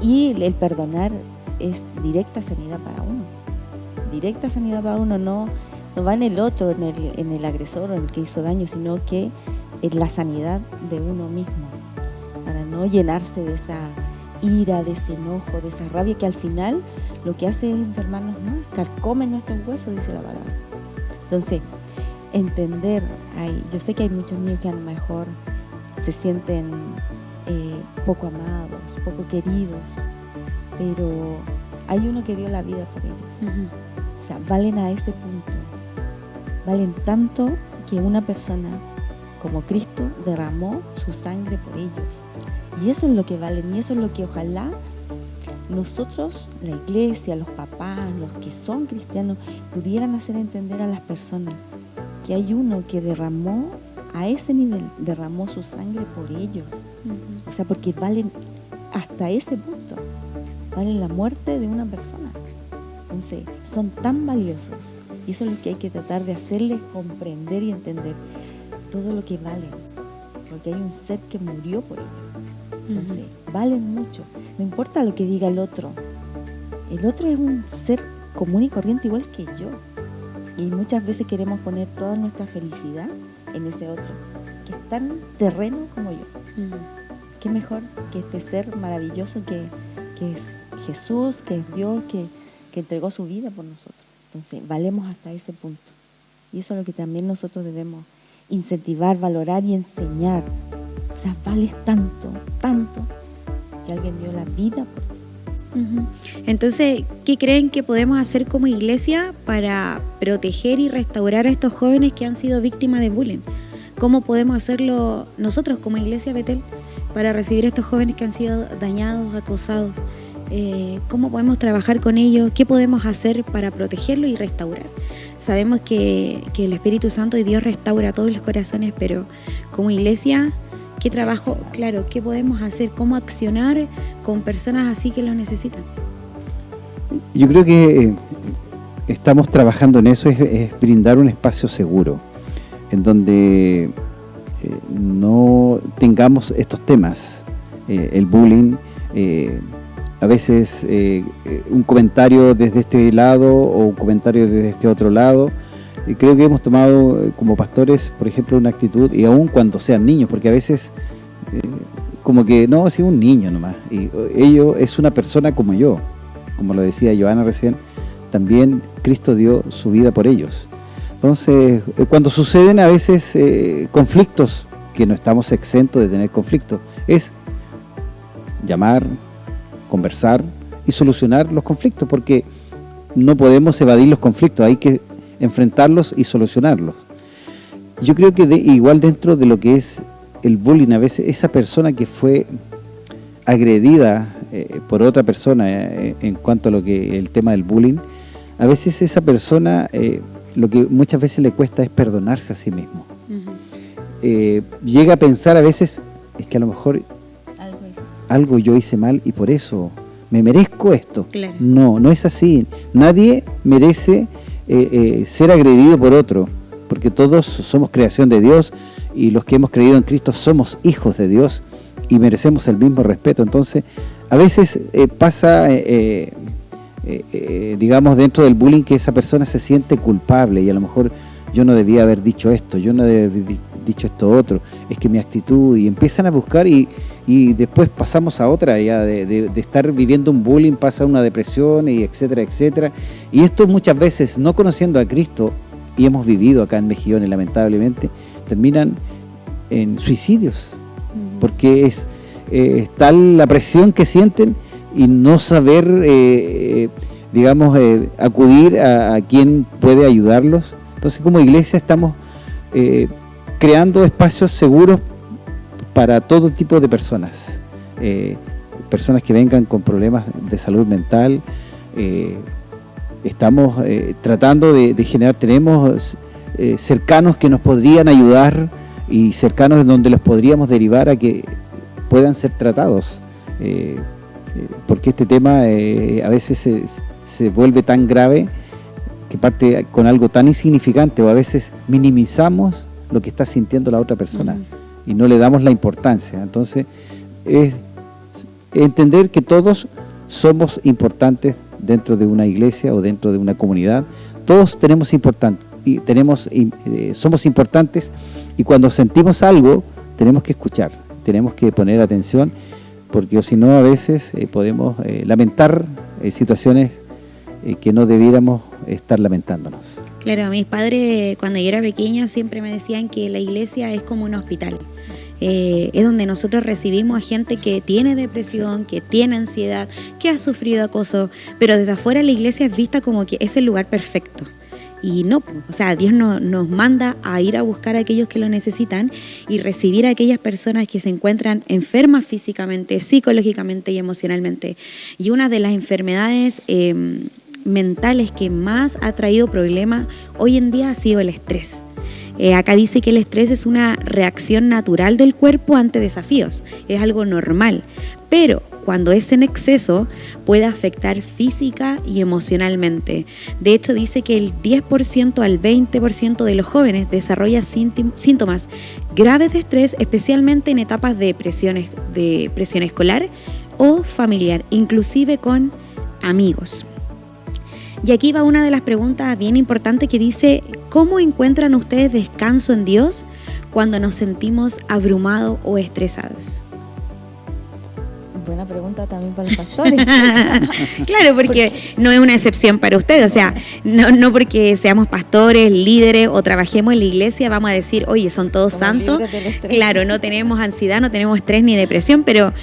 Y el perdonar es directa sanidad para uno. Directa sanidad para uno, no va en el otro, en el agresor o en el que hizo daño, sino que en la sanidad de uno mismo, para no llenarse de esa ira, de ese enojo, de esa rabia, que al final lo que hace es enfermarnos, ¿no? Carcome nuestros huesos, dice la palabra. Entonces, entender, yo sé que hay muchos niños que a lo mejor se sienten poco amados, poco queridos, pero hay uno que dio la vida por ellos. O sea, valen a ese punto, valen tanto que una persona como Cristo derramó su sangre por ellos, y eso es lo que valen, y eso es lo que ojalá nosotros, la iglesia, los papás, los que son cristianos, pudieran hacer entender a las personas que hay uno que derramó a ese nivel, derramó su sangre por ellos. O sea, porque valen hasta ese punto, valen la muerte de una persona. Entonces, son tan valiosos, y eso es lo que hay que tratar de hacerles comprender y entender, todo lo que valen, porque hay un ser que murió por ellos. Entonces, valen mucho, no importa lo que diga el otro es un ser común y corriente igual que yo, y muchas veces queremos poner toda nuestra felicidad en ese otro, que es tan terreno como yo. Qué mejor que este ser maravilloso que es Jesús, que es Dios, que entregó su vida por nosotros. Entonces, valemos hasta ese punto, y eso es lo que también nosotros debemos incentivar, valorar y enseñar. O sea, vales tanto, tanto, que alguien dio la vida por ti. Entonces, ¿qué creen que podemos hacer como iglesia para proteger y restaurar a estos jóvenes que han sido víctimas de bullying? ¿Cómo podemos hacerlo nosotros como iglesia Betel para recibir a estos jóvenes que han sido dañados, acosados? ¿Cómo podemos trabajar con ellos? ¿Qué podemos hacer para protegerlos y restaurar? Sabemos que el Espíritu Santo y Dios restaura todos los corazones, pero como iglesia, ¿qué trabajo? Claro, ¿qué podemos hacer? ¿Cómo accionar con personas así que lo necesitan? Yo creo que estamos trabajando en eso, es brindar un espacio seguro, en donde no tengamos estos temas, el bullying, a veces un comentario desde este lado o un comentario desde este otro lado. Y creo que hemos tomado como pastores, por ejemplo, una actitud, y aún cuando sean niños, porque a veces como que no, es un niño nomás, y ellos es una persona como yo, como lo decía Joana recién, también Cristo dio su vida por ellos. Entonces, cuando suceden a veces conflictos porque no estamos exentos de tener conflictos. Es llamar, conversar y solucionar los conflictos, porque no podemos evadir los conflictos, hay que enfrentarlos y solucionarlos. Yo creo que igual dentro de lo que es el bullying, a veces esa persona que fue agredida por otra persona en cuanto a lo que el tema del bullying, a veces esa persona lo que muchas veces le cuesta es perdonarse a sí mismo. Llega a pensar a veces, es que a lo mejor algo yo hice mal y por eso me merezco esto. Claro. No es así. Nadie merece ser agredido por otro, porque todos somos creación de Dios y los que hemos creído en Cristo somos hijos de Dios y merecemos el mismo respeto. Entonces, a veces pasa, digamos, dentro del bullying que esa persona se siente culpable y a lo mejor yo no debía haber dicho esto, yo no debía haber dicho esto otro, es que mi actitud, y empiezan a buscar y después pasamos a otra, ya de estar viviendo un bullying pasa a una depresión y etcétera, etcétera. Y esto muchas veces, no conociendo a Cristo, y hemos vivido acá en Mejillones lamentablemente, terminan en suicidios, porque es tal la presión que sienten y no saber, digamos, acudir a quien puede ayudarlos. Entonces, como iglesia estamos creando espacios seguros para todo tipo de personas, personas que vengan con problemas de salud mental. Estamos tratando de generar, tenemos cercanos que nos podrían ayudar y cercanos donde los podríamos derivar a que puedan ser tratados, porque este tema a veces se vuelve tan grave que parte con algo tan insignificante, o a veces minimizamos lo que está sintiendo la otra persona y no le damos la importancia. Entonces es entender que todos somos importantes dentro de una iglesia o dentro de una comunidad. Todos somos importantes, y cuando sentimos algo tenemos que escuchar, tenemos que poner atención, porque si no a veces podemos lamentar situaciones que no debiéramos estar lamentándonos. Claro, mis padres cuando yo era pequeña siempre me decían que la iglesia es como un hospital. Es donde nosotros recibimos a gente que tiene depresión, que tiene ansiedad, que ha sufrido acoso, pero desde afuera la iglesia es vista como que es el lugar perfecto. Y no, o sea, Dios nos manda a ir a buscar a aquellos que lo necesitan y recibir a aquellas personas que se encuentran enfermas físicamente, psicológicamente y emocionalmente. Y una de las enfermedades mentales que más ha traído problemas hoy en día ha sido el estrés. Acá dice que el estrés es una reacción natural del cuerpo ante desafíos, es algo normal, pero cuando es en exceso puede afectar física y emocionalmente. De hecho, dice que el 10% al 20% de los jóvenes desarrolla síntomas graves de estrés, especialmente en etapas de presión escolar o familiar, inclusive con amigos. Y aquí va una de las preguntas bien importantes que dice: ¿cómo encuentran ustedes descanso en Dios cuando nos sentimos abrumados o estresados? Buena pregunta también para los pastores. Claro, porque no es una excepción para ustedes. O sea, no porque seamos pastores, líderes o trabajemos en la iglesia vamos a decir, oye, son todos santos. Claro, no tenemos ansiedad, no tenemos estrés ni depresión, pero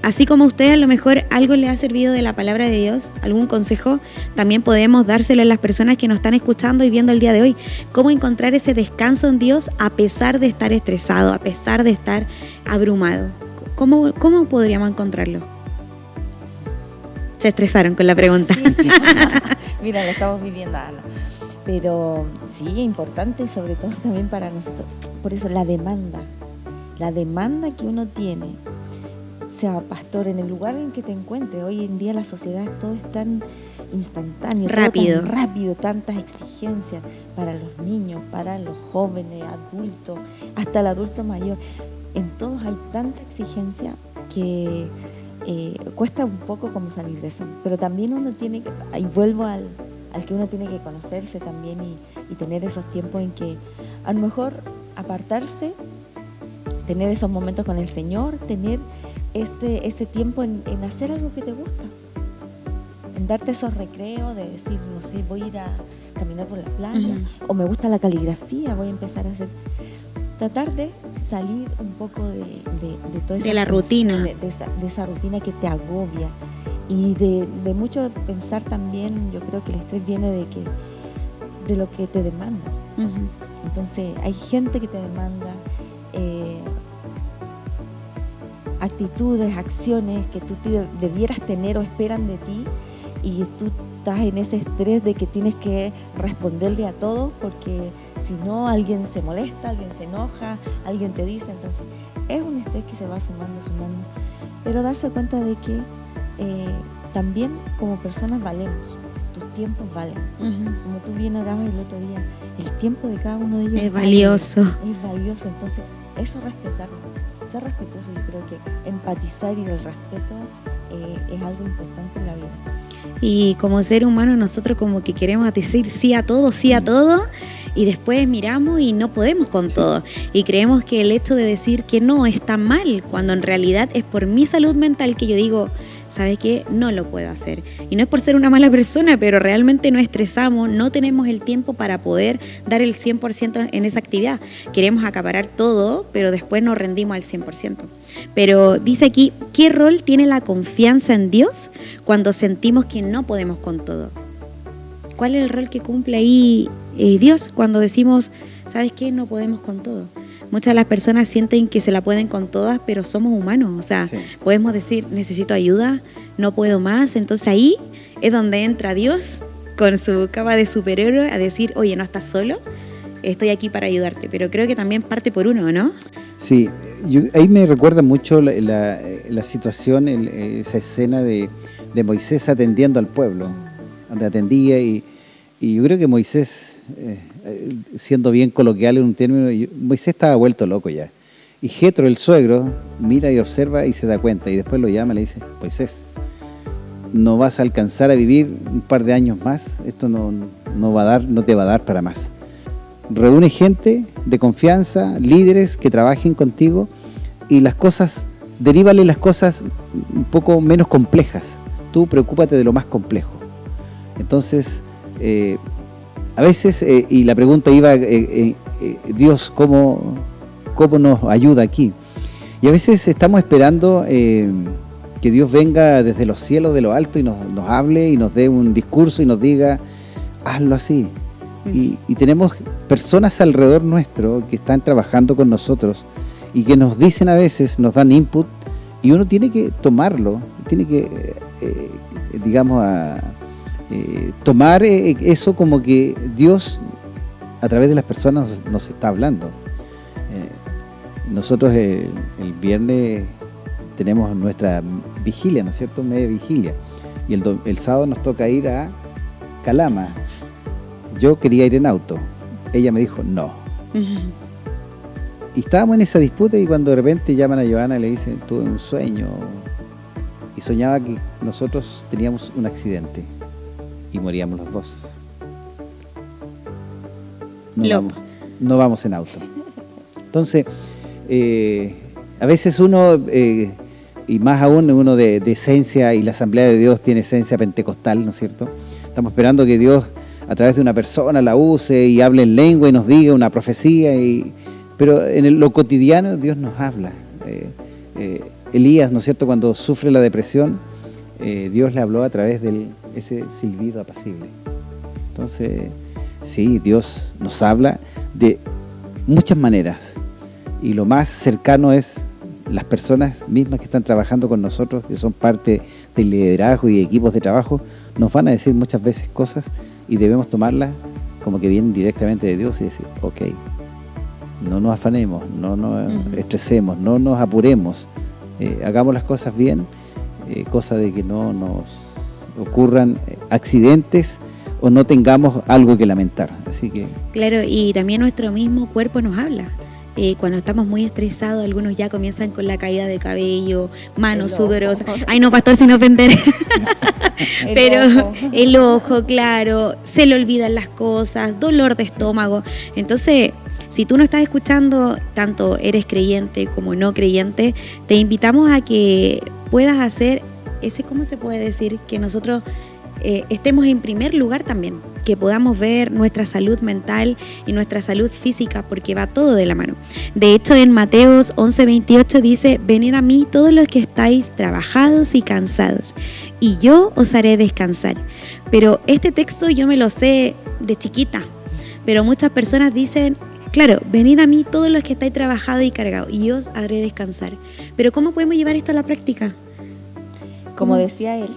así como a ustedes a lo mejor algo les ha servido de la palabra de Dios, algún consejo, también podemos dárselo a las personas que nos están escuchando y viendo el día de hoy. ¿Cómo encontrar ese descanso en Dios a pesar de estar estresado, a pesar de estar abrumado? ¿Cómo podríamos encontrarlo? Se estresaron con la pregunta. Sí. Mira, lo estamos viviendo, Ana. Pero sí, es importante, sobre todo también para nosotros. Por eso la demanda que uno tiene, sea pastor, en el lugar en que te encuentres. Hoy en día la sociedad todo es tan instantáneo, rápido, todo tan rápido, tantas exigencias para los niños, para los jóvenes, adultos, hasta el adulto mayor. En todos hay tanta exigencia que cuesta un poco como salir de eso. Pero también uno tiene que, y vuelvo al que uno tiene que conocerse también y tener esos tiempos en que a lo mejor apartarse, tener esos momentos con el Señor, tener ese tiempo en hacer algo que te gusta, en darte esos recreos de decir, no sé, voy a ir a caminar por la playa, o me gusta la caligrafía, voy a empezar a hacer. tratar de salir un poco de toda esa De la rutina. de esa rutina que te agobia, y de mucho pensar también. Yo creo que el estrés viene de lo que te demanda. Ujú. Entonces hay gente que te demanda actitudes, acciones que tú debieras tener o esperan de ti, y tú estás en ese estrés de que tienes que responderle a todos, porque si no alguien se molesta, alguien se enoja, alguien te dice. Entonces es un estrés que se va sumando, pero darse cuenta de que también como personas valemos, tus tiempos valen. Ujú. Como tú bien hablabas el otro día, el tiempo de cada uno de ellos Es valioso. Es valioso. Entonces eso, respetarlo, ser respetuoso. Yo creo que empatizar y el respeto es algo importante en la vida. Y como ser humano nosotros como que queremos decir sí a todo, y después miramos y no podemos con todo. Y creemos que el hecho de decir que no está mal, cuando en realidad es por mi salud mental que yo digo, ¿sabe qué? No lo puedo hacer. Y no es por ser una mala persona, pero realmente nos estresamos, no tenemos el tiempo para poder dar el 100% en esa actividad. Queremos acaparar todo, pero después nos rendimos al 100%. Pero dice aquí, ¿qué rol tiene la confianza en Dios cuando sentimos que no podemos con todo? ¿Cuál es el rol que cumple ahí Dios cuando decimos, ¿sabes qué? No podemos con todo. Muchas de las personas sienten que se la pueden con todas, pero somos humanos. O sea, Sí. podemos decir, necesito ayuda, no puedo más. Entonces ahí es donde entra Dios con su capa de superhéroe a decir, oye, no estás solo, estoy aquí para ayudarte. Pero creo que también parte por uno, ¿no? Sí, ahí me recuerda mucho la situación, esa escena de Moisés atendiendo al pueblo, donde atendía, y yo creo que Moisés, siendo bien coloquial en un término, Moisés estaba vuelto loco ya. Y Jetro, el suegro, mira y observa y se da cuenta, y después lo llama y le dice, Moisés, no vas a alcanzar a vivir un par de años más, esto no te va a dar para más. Reúne gente de confianza, líderes que trabajen contigo, y las cosas, derívale las cosas un poco menos complejas. Tú preocúpate de lo más complejo. Entonces, a veces, y la pregunta iba, Dios, ¿cómo nos ayuda aquí? Y a veces estamos esperando que Dios venga desde los cielos de lo alto y nos hable y nos dé un discurso y nos diga, hazlo así. Y tenemos personas alrededor nuestro que están trabajando con nosotros y que nos dicen a veces, nos dan input, y uno tiene que tomarlo, tiene que, tomar eso como que Dios a través de las personas nos está hablando. Nosotros el viernes tenemos nuestra vigilia, ¿no es cierto? Media vigilia. Y el sábado nos toca ir a Calama. Yo quería ir en auto. Ella me dijo no. Y estábamos en esa disputa, y cuando de repente llaman a Joana y le dicen, tuve un sueño. Y soñaba que nosotros teníamos un accidente y moríamos los dos. No vamos en auto. Entonces, a veces uno, y más aún uno de esencia, y la Asamblea de Dios tiene esencia pentecostal, ¿no es cierto? Estamos esperando que Dios a través de una persona la use y hable en lengua y nos diga una profecía, pero en lo cotidiano Dios nos habla. Elías, ¿no es cierto?, cuando sufre la depresión, Dios le habló a través de ese silbido apacible. Entonces, sí, Dios nos habla de muchas maneras, y lo más cercano es las personas mismas que están trabajando con nosotros, que son parte del liderazgo y equipos de trabajo. Nos van a decir muchas veces cosas y debemos tomarlas como que vienen directamente de Dios y decir, ok, no nos afanemos, no nos estresemos, no nos apuremos, hagamos las cosas bien, cosa de que no nos ocurran accidentes o no tengamos algo que lamentar. Así que Claro, y también nuestro mismo cuerpo nos habla. Cuando estamos muy estresados, algunos ya comienzan con la caída de cabello, manos sudorosas. Ay, no, pastor, sin ofender. Pero el ojo, claro, se le olvidan las cosas, dolor de estómago. Entonces, si tú no estás escuchando, tanto eres creyente como no creyente, te invitamos a que puedas hacer ese, ¿cómo se puede decir? Que nosotros estemos en primer lugar también, que podamos ver nuestra salud mental y nuestra salud física, porque va todo de la mano. De hecho, en Mateos 11:28 dice: venid a mí todos los que estáis trabajados y cansados, y yo os haré descansar. Pero este texto yo me lo sé de chiquita, pero muchas personas dicen: claro, venid a mí todos los que estáis trabajados y cargados, y yo os haré descansar. Pero ¿cómo podemos llevar esto a la práctica? Como decía él,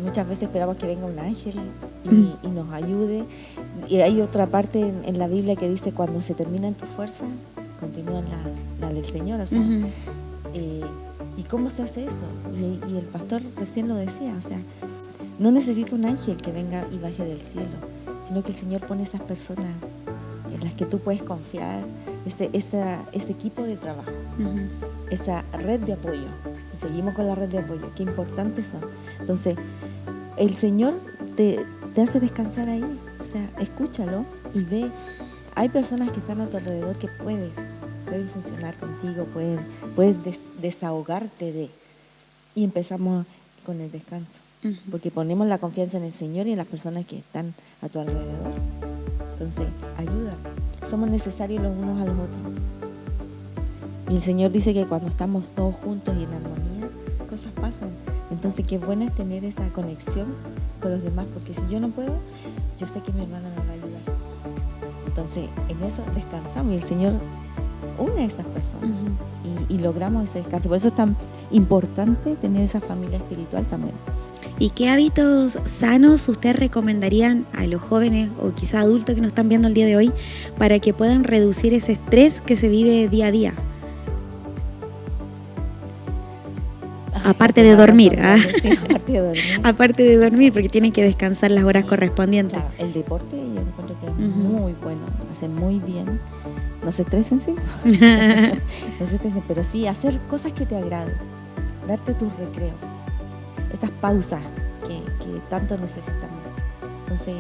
muchas veces esperamos que venga un ángel y nos ayude. Y hay otra parte en la Biblia que dice: cuando se terminan tus fuerzas, continúan la del Señor. O sea, ¿y cómo se hace eso? Y el pastor recién lo decía, o sea, no necesita un ángel que venga y baje del cielo, sino que el Señor pone esas personas en las que tú puedes confiar, ese equipo de trabajo, esa red de apoyo. Y seguimos con la red de apoyo, qué importantes son. Entonces, el Señor te hace descansar ahí, o sea, escúchalo y ve. Hay personas que están a tu alrededor que pueden funcionar contigo, puedes desahogarte de. Y empezamos con el descanso, porque ponemos la confianza en el Señor y en las personas que están a tu alrededor. Entonces, ayuda. Somos necesarios los unos a los otros. Y el Señor dice que cuando estamos todos juntos y en armonía, cosas pasan. Entonces, qué bueno es tener esa conexión con los demás, porque si yo no puedo, yo sé que mi hermana me va a ayudar. Entonces, en eso descansamos y el Señor une a esas personas y logramos ese descanso. Por eso es tan importante tener esa familia espiritual también. ¿Y qué hábitos sanos ustedes recomendarían a los jóvenes o quizá adultos que nos están viendo el día de hoy para que puedan reducir ese estrés que se vive día a día? Aparte de dormir. Sí, aparte de dormir. Aparte de dormir, porque tienen que descansar las horas correspondientes. Claro, el deporte yo encuentro que es muy bueno, hace muy bien. No se estresen, sí. No se estresen, pero sí hacer cosas que te agraden, darte tus recreos, estas pausas que tanto necesitamos. Entonces,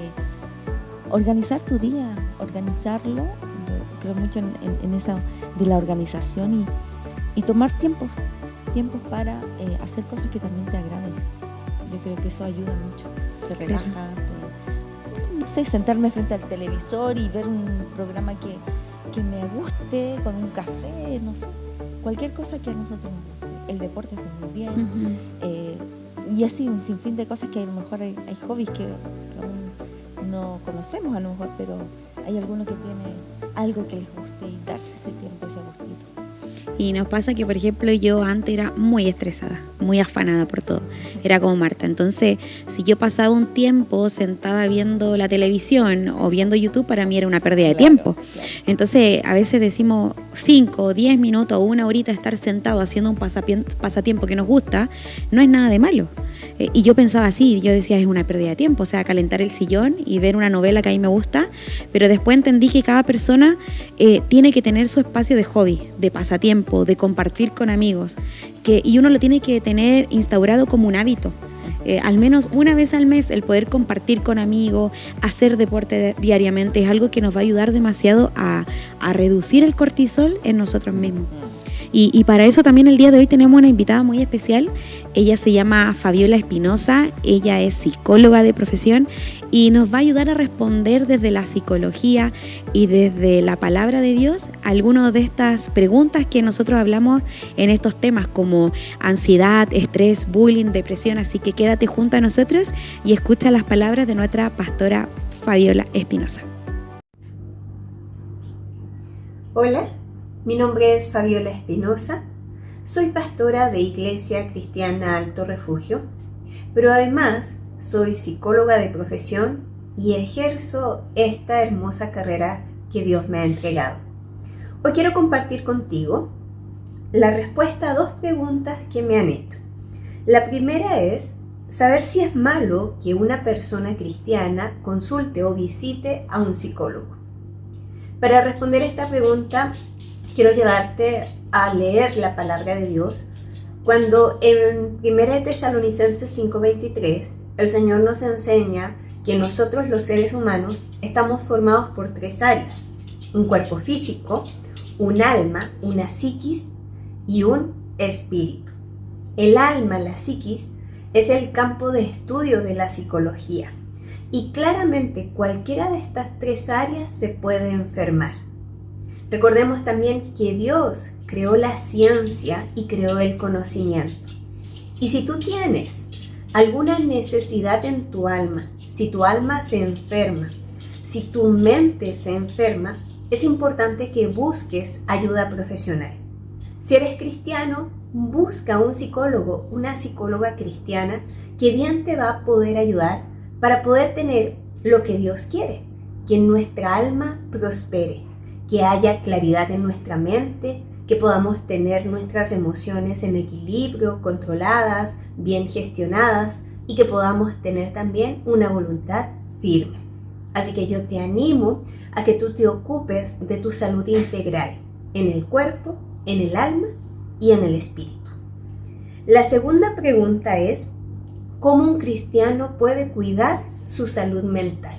organizar tu día, organizarlo, yo creo mucho en esa de la organización y tomar tiempos para hacer cosas que también te agraden. Yo creo que eso ayuda mucho, te relaja, no sé, sentarme frente al televisor y ver un programa que me guste, con un café, no sé, cualquier cosa que a nosotros nos guste. El deporte hace muy bien, y así un sinfín de cosas que a lo mejor hay hobbies que aún no conocemos a lo mejor, pero hay algunos que tienen algo que les guste y darse ese tiempo, ese gustito. Y nos pasa que, por ejemplo, yo antes era muy estresada, muy afanada por todo. Era como Marta. Entonces, si yo pasaba un tiempo sentada viendo la televisión o viendo YouTube, para mí era una pérdida de tiempo. Claro. Entonces, a veces decimos 5 o 10 minutos o una horita estar sentado haciendo un pasatiempo que nos gusta, no es nada de malo. Y yo pensaba así, yo decía, es una pérdida de tiempo, o sea, calentar el sillón y ver una novela que a mí me gusta, pero después entendí que cada persona tiene que tener su espacio de hobby, de pasatiempo, de compartir con amigos, y uno lo tiene que tener instaurado como un hábito. Al menos una vez al mes el poder compartir con amigos, hacer deporte diariamente, es algo que nos va a ayudar demasiado a reducir el cortisol en nosotros mismos. Y para eso también el día de hoy tenemos una invitada muy especial. Ella se llama Fabiola Espinosa, ella es psicóloga de profesión y nos va a ayudar a responder desde la psicología y desde la palabra de Dios algunas de estas preguntas que nosotros hablamos en estos temas como ansiedad, estrés, bullying, depresión. Así que quédate junto a nosotros y escucha las palabras de nuestra pastora Fabiola Espinosa. Hola. Mi nombre es Fabiola Espinosa, soy pastora de Iglesia Cristiana Alto Refugio, pero además soy psicóloga de profesión y ejerzo esta hermosa carrera que Dios me ha entregado. Hoy quiero compartir contigo la respuesta a 2 preguntas que me han hecho. La primera es saber si es malo que una persona cristiana consulte o visite a un psicólogo. Para responder esta pregunta, quiero llevarte a leer la palabra de Dios cuando en 1 Tesalonicenses 5:23 el Señor nos enseña que nosotros los seres humanos estamos formados por 3 áreas: un cuerpo físico, un alma, una psiquis y un espíritu. El alma, la psiquis, es el campo de estudio de la psicología y claramente cualquiera de estas tres áreas se puede enfermar. Recordemos también que Dios creó la ciencia y creó el conocimiento. Y si tú tienes alguna necesidad en tu alma, si tu alma se enferma, si tu mente se enferma, es importante que busques ayuda profesional. Si eres cristiano, busca un psicólogo, una psicóloga cristiana que bien te va a poder ayudar para poder tener lo que Dios quiere, que nuestra alma prospere, que haya claridad en nuestra mente, que podamos tener nuestras emociones en equilibrio, controladas, bien gestionadas y que podamos tener también una voluntad firme. Así que yo te animo a que tú te ocupes de tu salud integral, en el cuerpo, en el alma y en el espíritu. La segunda pregunta es, ¿cómo un cristiano puede cuidar su salud mental?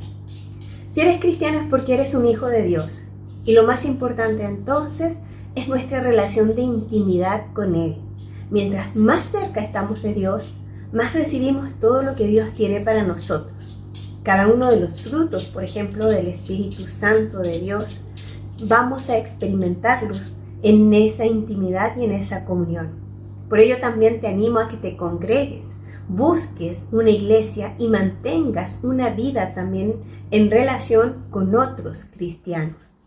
Si eres cristiano es porque eres un hijo de Dios. Y lo más importante entonces es nuestra relación de intimidad con Él. Mientras más cerca estamos de Dios, más recibimos todo lo que Dios tiene para nosotros. Cada uno de los frutos, por ejemplo, del Espíritu Santo de Dios, vamos a experimentarlos en esa intimidad y en esa comunión. Por ello también te animo a que te congregues, busques una iglesia y mantengas una vida también en relación con otros cristianos.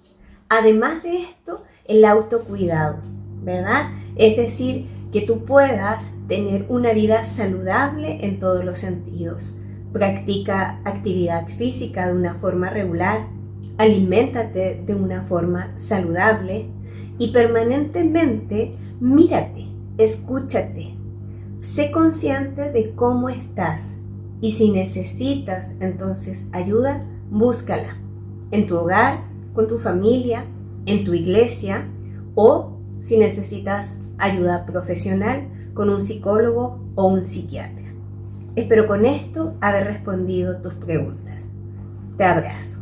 Además de esto, el autocuidado, ¿verdad? Es decir, que tú puedas tener una vida saludable en todos los sentidos. Practica actividad física de una forma regular, aliméntate de una forma saludable y permanentemente mírate, escúchate, sé consciente de cómo estás y si necesitas entonces ayuda, búscala en tu hogar, con tu familia, en tu iglesia o si necesitas ayuda profesional con un psicólogo o un psiquiatra. Espero con esto haber respondido tus preguntas. Te abrazo.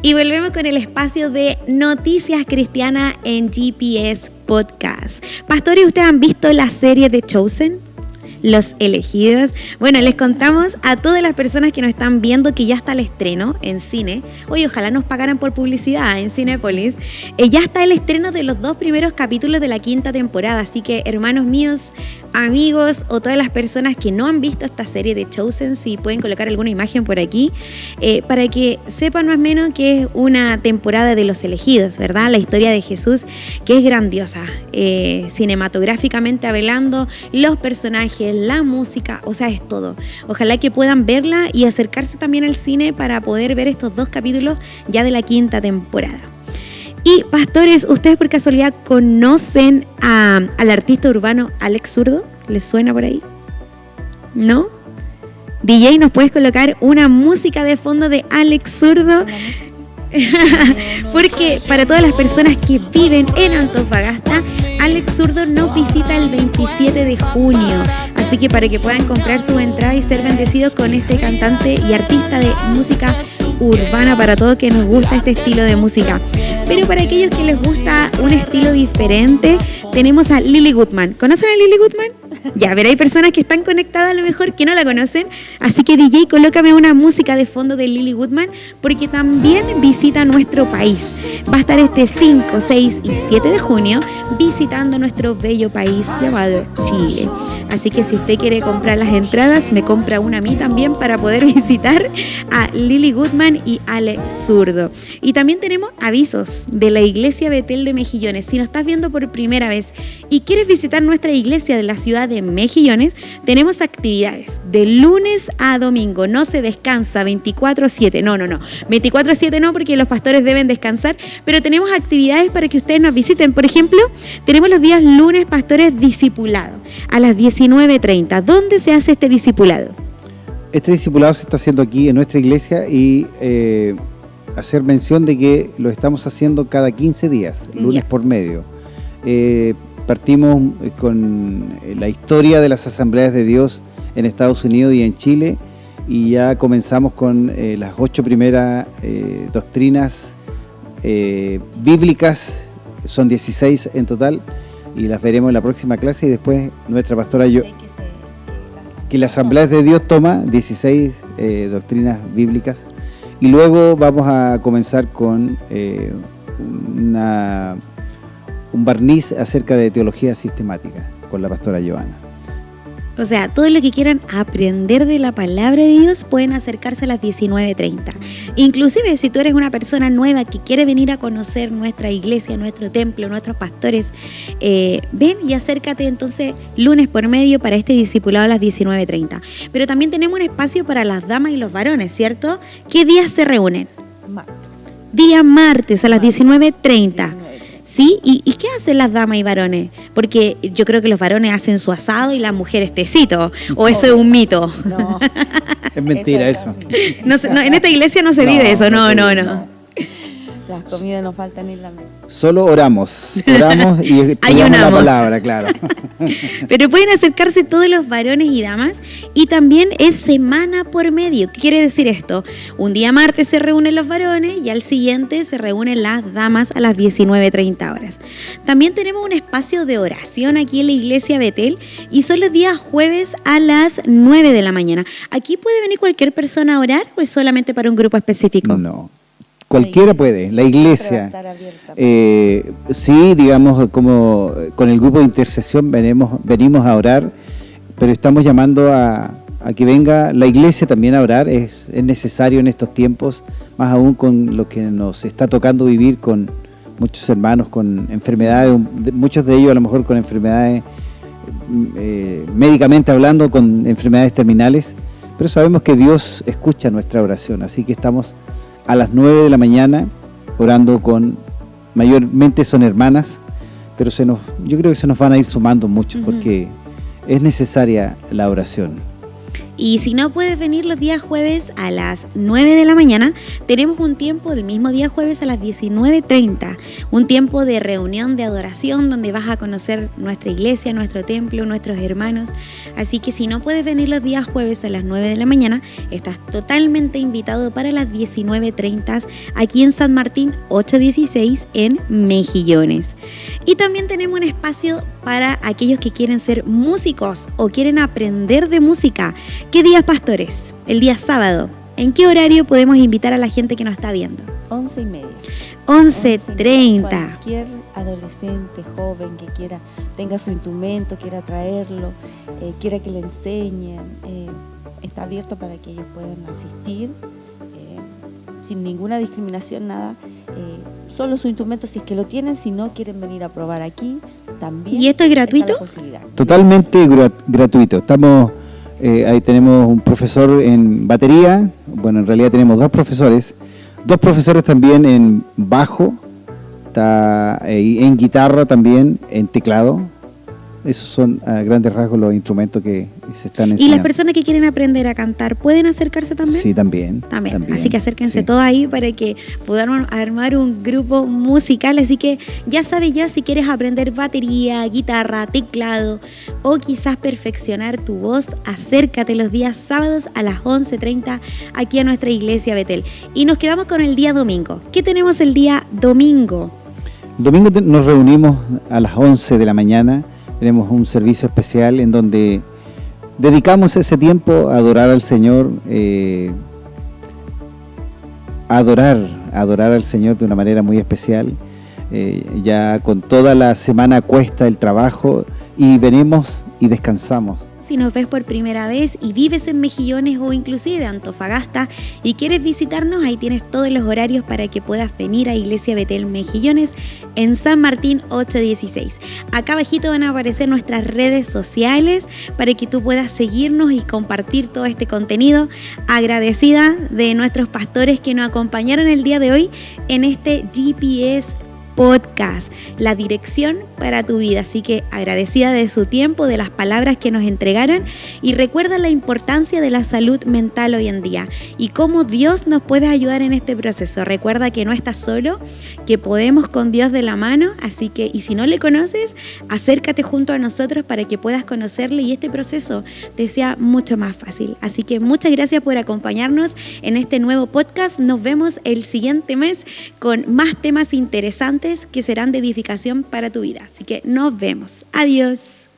Y volvemos con el espacio de Noticias Cristianas en GPS Podcast. Pastores, ¿ustedes han visto la serie The Chosen? Los elegidos. Bueno, les contamos a todas las personas que nos están viendo que ya está el estreno en cine. Oye, ojalá nos pagaran por publicidad en Cinépolis. Ya está el estreno de los 2 primeros capítulos de la 5ª temporada. Así que, hermanos míos, amigos o todas las personas que no han visto esta serie de Chosen, si pueden colocar alguna imagen por aquí, para que sepan más o menos que es una temporada de los elegidos, ¿verdad? La historia de Jesús, que es grandiosa, cinematográficamente hablando, los personajes, la música, o sea, es todo. Ojalá que puedan verla y acercarse también al cine para poder ver estos 2 capítulos ya de la 5ª temporada. Y pastores, ¿ustedes por casualidad conocen al artista urbano Alex Zurdo? ¿Les suena por ahí? ¿No? DJ, ¿nos puedes colocar una música de fondo de Alex Zurdo? Porque para todas las personas que viven en Antofagasta, Alex Zurdo nos visita el 27 de junio. Así que para que puedan comprar su entrada y ser bendecidos con este cantante y artista de música urbana, para todos que nos gusta este estilo de música. Pero para aquellos que les gusta un estilo diferente, tenemos a Lily Goodman. ¿Conocen a Lily Goodman? Ya, pero hay personas que están conectadas a lo mejor que no la conocen. Así que DJ, colócame una música de fondo de Lily Goodman porque también visita nuestro país. Va a estar este 5, 6 y 7 de junio visitando nuestro bello país llamado Chile. Así que si usted quiere comprar las entradas, me compra una a mí también para poder visitar a Lily Goodman y Alex Zurdo. Y también tenemos avisos de la Iglesia Betel de Mejillones. Si nos estás viendo por primera vez y quieres visitar nuestra iglesia de la ciudad de Mejillones, tenemos actividades de lunes a domingo. No se descansa 24/7. No. 24/7 no, porque los pastores deben descansar, pero tenemos actividades para que ustedes nos visiten. Por ejemplo, tenemos los días lunes pastores discipulados a las 19:30. ¿Dónde se hace este discipulado? Este discipulado se está haciendo aquí en nuestra iglesia y hacer mención de que lo estamos haciendo cada 15 días, lunes por medio. Partimos con la historia de las asambleas de Dios en Estados Unidos y en Chile y ya comenzamos con las 8 primeras doctrinas bíblicas, son 16 en total, y las veremos en la próxima clase, y después nuestra pastora yo, que la Asamblea Asamblea de Dios toma 16 doctrinas bíblicas, y luego vamos a comenzar con un barniz acerca de teología sistemática con la pastora Joana. O sea, todo lo que quieran aprender de la palabra de Dios pueden acercarse a las 19:30. Inclusive si tú eres una persona nueva que quiere venir a conocer nuestra iglesia, nuestro templo, nuestros pastores, ven y acércate entonces lunes por medio para este discipulado a las 19:30. Pero también tenemos un espacio para las damas y los varones, ¿cierto? ¿Qué días se reúnen? Martes. Día martes a las 19:30. ¿Sí? ¿Y qué hacen las damas y varones? Porque yo creo que los varones hacen su asado y las mujeres tecito. ¿O eso es un mito? No. Es mentira eso. No, en esta iglesia no se vive eso. No. Las comidas no faltan en la mesa. Solo oramos y estudiamos la palabra, claro. Pero pueden acercarse todos los varones y damas, y también es semana por medio. ¿Qué quiere decir esto? Un día martes se reúnen los varones y al siguiente se reúnen las damas a las 19:30 horas. También tenemos un espacio de oración aquí en la iglesia Betel, y son los días jueves a las 9 de la mañana. ¿Aquí puede venir cualquier persona a orar o es solamente para un grupo específico? No. Cualquiera puede, la iglesia. Sí, digamos, como con el grupo de intercesión venimos a orar, pero estamos llamando a que venga la iglesia también a orar. Es necesario en estos tiempos, más aún con lo que nos está tocando vivir con muchos hermanos con enfermedades, muchos de ellos a lo mejor con enfermedades, médicamente hablando, con enfermedades terminales, pero sabemos que Dios escucha nuestra oración, así que estamos a las 9 de la mañana orando mayormente son hermanas, pero yo creo que se nos van a ir sumando mucho, porque es necesaria la oración. Y si no puedes venir los días jueves a las 9 de la mañana, tenemos un tiempo del mismo día jueves a las 19:30, un tiempo de reunión, de adoración, donde vas a conocer nuestra iglesia, nuestro templo, nuestros hermanos. Así que si no puedes venir los días jueves a las 9 de la mañana, estás totalmente invitado para las 19:30 aquí en San Martín 816 en Mejillones. Y también tenemos un espacio para aquellos que quieren ser músicos o quieren aprender de música. ¿Qué días, pastores? El día sábado. ¿En qué horario podemos invitar a la gente que nos está viendo? 11:30. 11:30. Cualquier adolescente, joven que tenga su instrumento, quiera traerlo, quiera que le enseñen, está abierto para que ellos puedan asistir sin ninguna discriminación, nada. Solo su instrumento, si es que lo tienen, si no quieren venir a probar aquí, también. ¿Y esto es gratuito? Totalmente gratuito. Ahí tenemos un profesor en batería, bueno, en realidad tenemos dos profesores también en bajo, en guitarra también, en teclado. Esos son a grandes rasgos los instrumentos que se están enseñando. ¿Y las personas que quieren aprender a cantar pueden acercarse también? Sí, también. Así que acérquense sí. todos ahí para que podamos armar un grupo musical. Así que ya sabes si quieres aprender batería, guitarra, teclado o quizás perfeccionar tu voz, acércate los días sábados a las 11:30 aquí a nuestra iglesia Betel. Y nos quedamos con el día domingo. ¿Qué tenemos el día domingo? El domingo nos reunimos a las 11 de la mañana. Tenemos un servicio especial en donde dedicamos ese tiempo a adorar al Señor, a adorar al Señor de una manera muy especial. Ya con toda la semana cuesta el trabajo y venimos y descansamos. Si nos ves por primera vez y vives en Mejillones o inclusive Antofagasta y quieres visitarnos, ahí tienes todos los horarios para que puedas venir a Iglesia Betel Mejillones en San Martín 816. Acá abajito van a aparecer nuestras redes sociales para que tú puedas seguirnos y compartir todo este contenido. Agradecida de nuestros pastores que nos acompañaron el día de hoy en este GPS Podcast, la dirección para tu vida. Así que agradecida de su tiempo, de las palabras que nos entregaron, y recuerda la importancia de la salud mental hoy en día y cómo Dios nos puede ayudar en este proceso. Recuerda que no estás solo, que podemos con Dios de la mano, así que, y si no le conoces, acércate junto a nosotros para que puedas conocerle y este proceso te sea mucho más fácil. Así que muchas gracias por acompañarnos en este nuevo podcast. Nos vemos el siguiente mes con más temas interesantes importantes que serán de edificación para tu vida. Así que nos vemos. Adiós.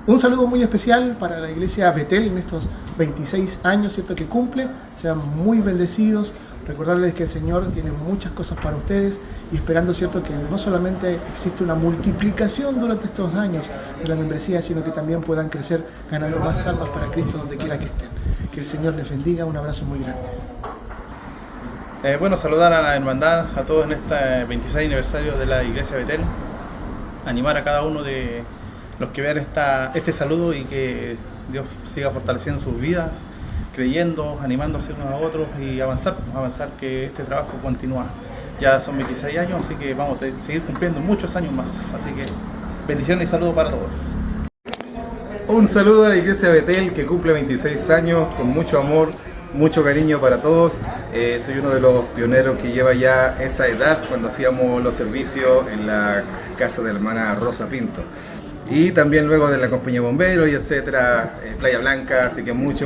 Un saludo muy especial para la iglesia Betel en estos 26 años, ¿cierto?, que cumple. Sean muy bendecidos. Recordarles que el Señor tiene muchas cosas para ustedes y esperando, ¿cierto?, que no solamente existe una multiplicación durante estos años de la membresía, sino que también puedan crecer ganando más almas para Cristo donde quiera que estén. Que el Señor les bendiga. Un abrazo muy grande. Bueno, saludar a la hermandad, a todos en este 26 aniversario de la iglesia Betel. Animar a cada uno de los que vean este saludo y que Dios siga fortaleciendo sus vidas, creyendo, animándose unos a otros y avanzar, que este trabajo continúa. Ya son 26 años, así que vamos a seguir cumpliendo muchos años más. Así que bendiciones y saludos para todos. Un saludo a la iglesia Betel que cumple 26 años con mucho amor, mucho cariño para todos. Soy uno de los pioneros que lleva ya esa edad cuando hacíamos los servicios en la casa de la hermana Rosa Pinto. Y también luego de la compañía de bomberos y etcétera, Playa Blanca, así que muchas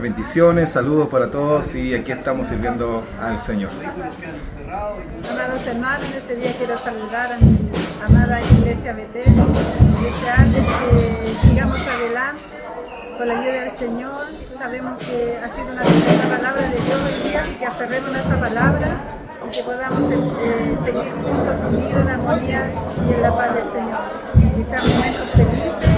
bendiciones, saludos para todos y aquí estamos sirviendo al Señor. Amados hermanos, este día quiero saludar a mi amada iglesia Betel, desearles que sigamos adelante con la ayuda del Señor. Sabemos que ha sido una palabra de Dios hoy día, así que aferremos a esa palabra y que podamos seguir juntos, unidos en armonía y en la paz del Señor. Que sean momentos felices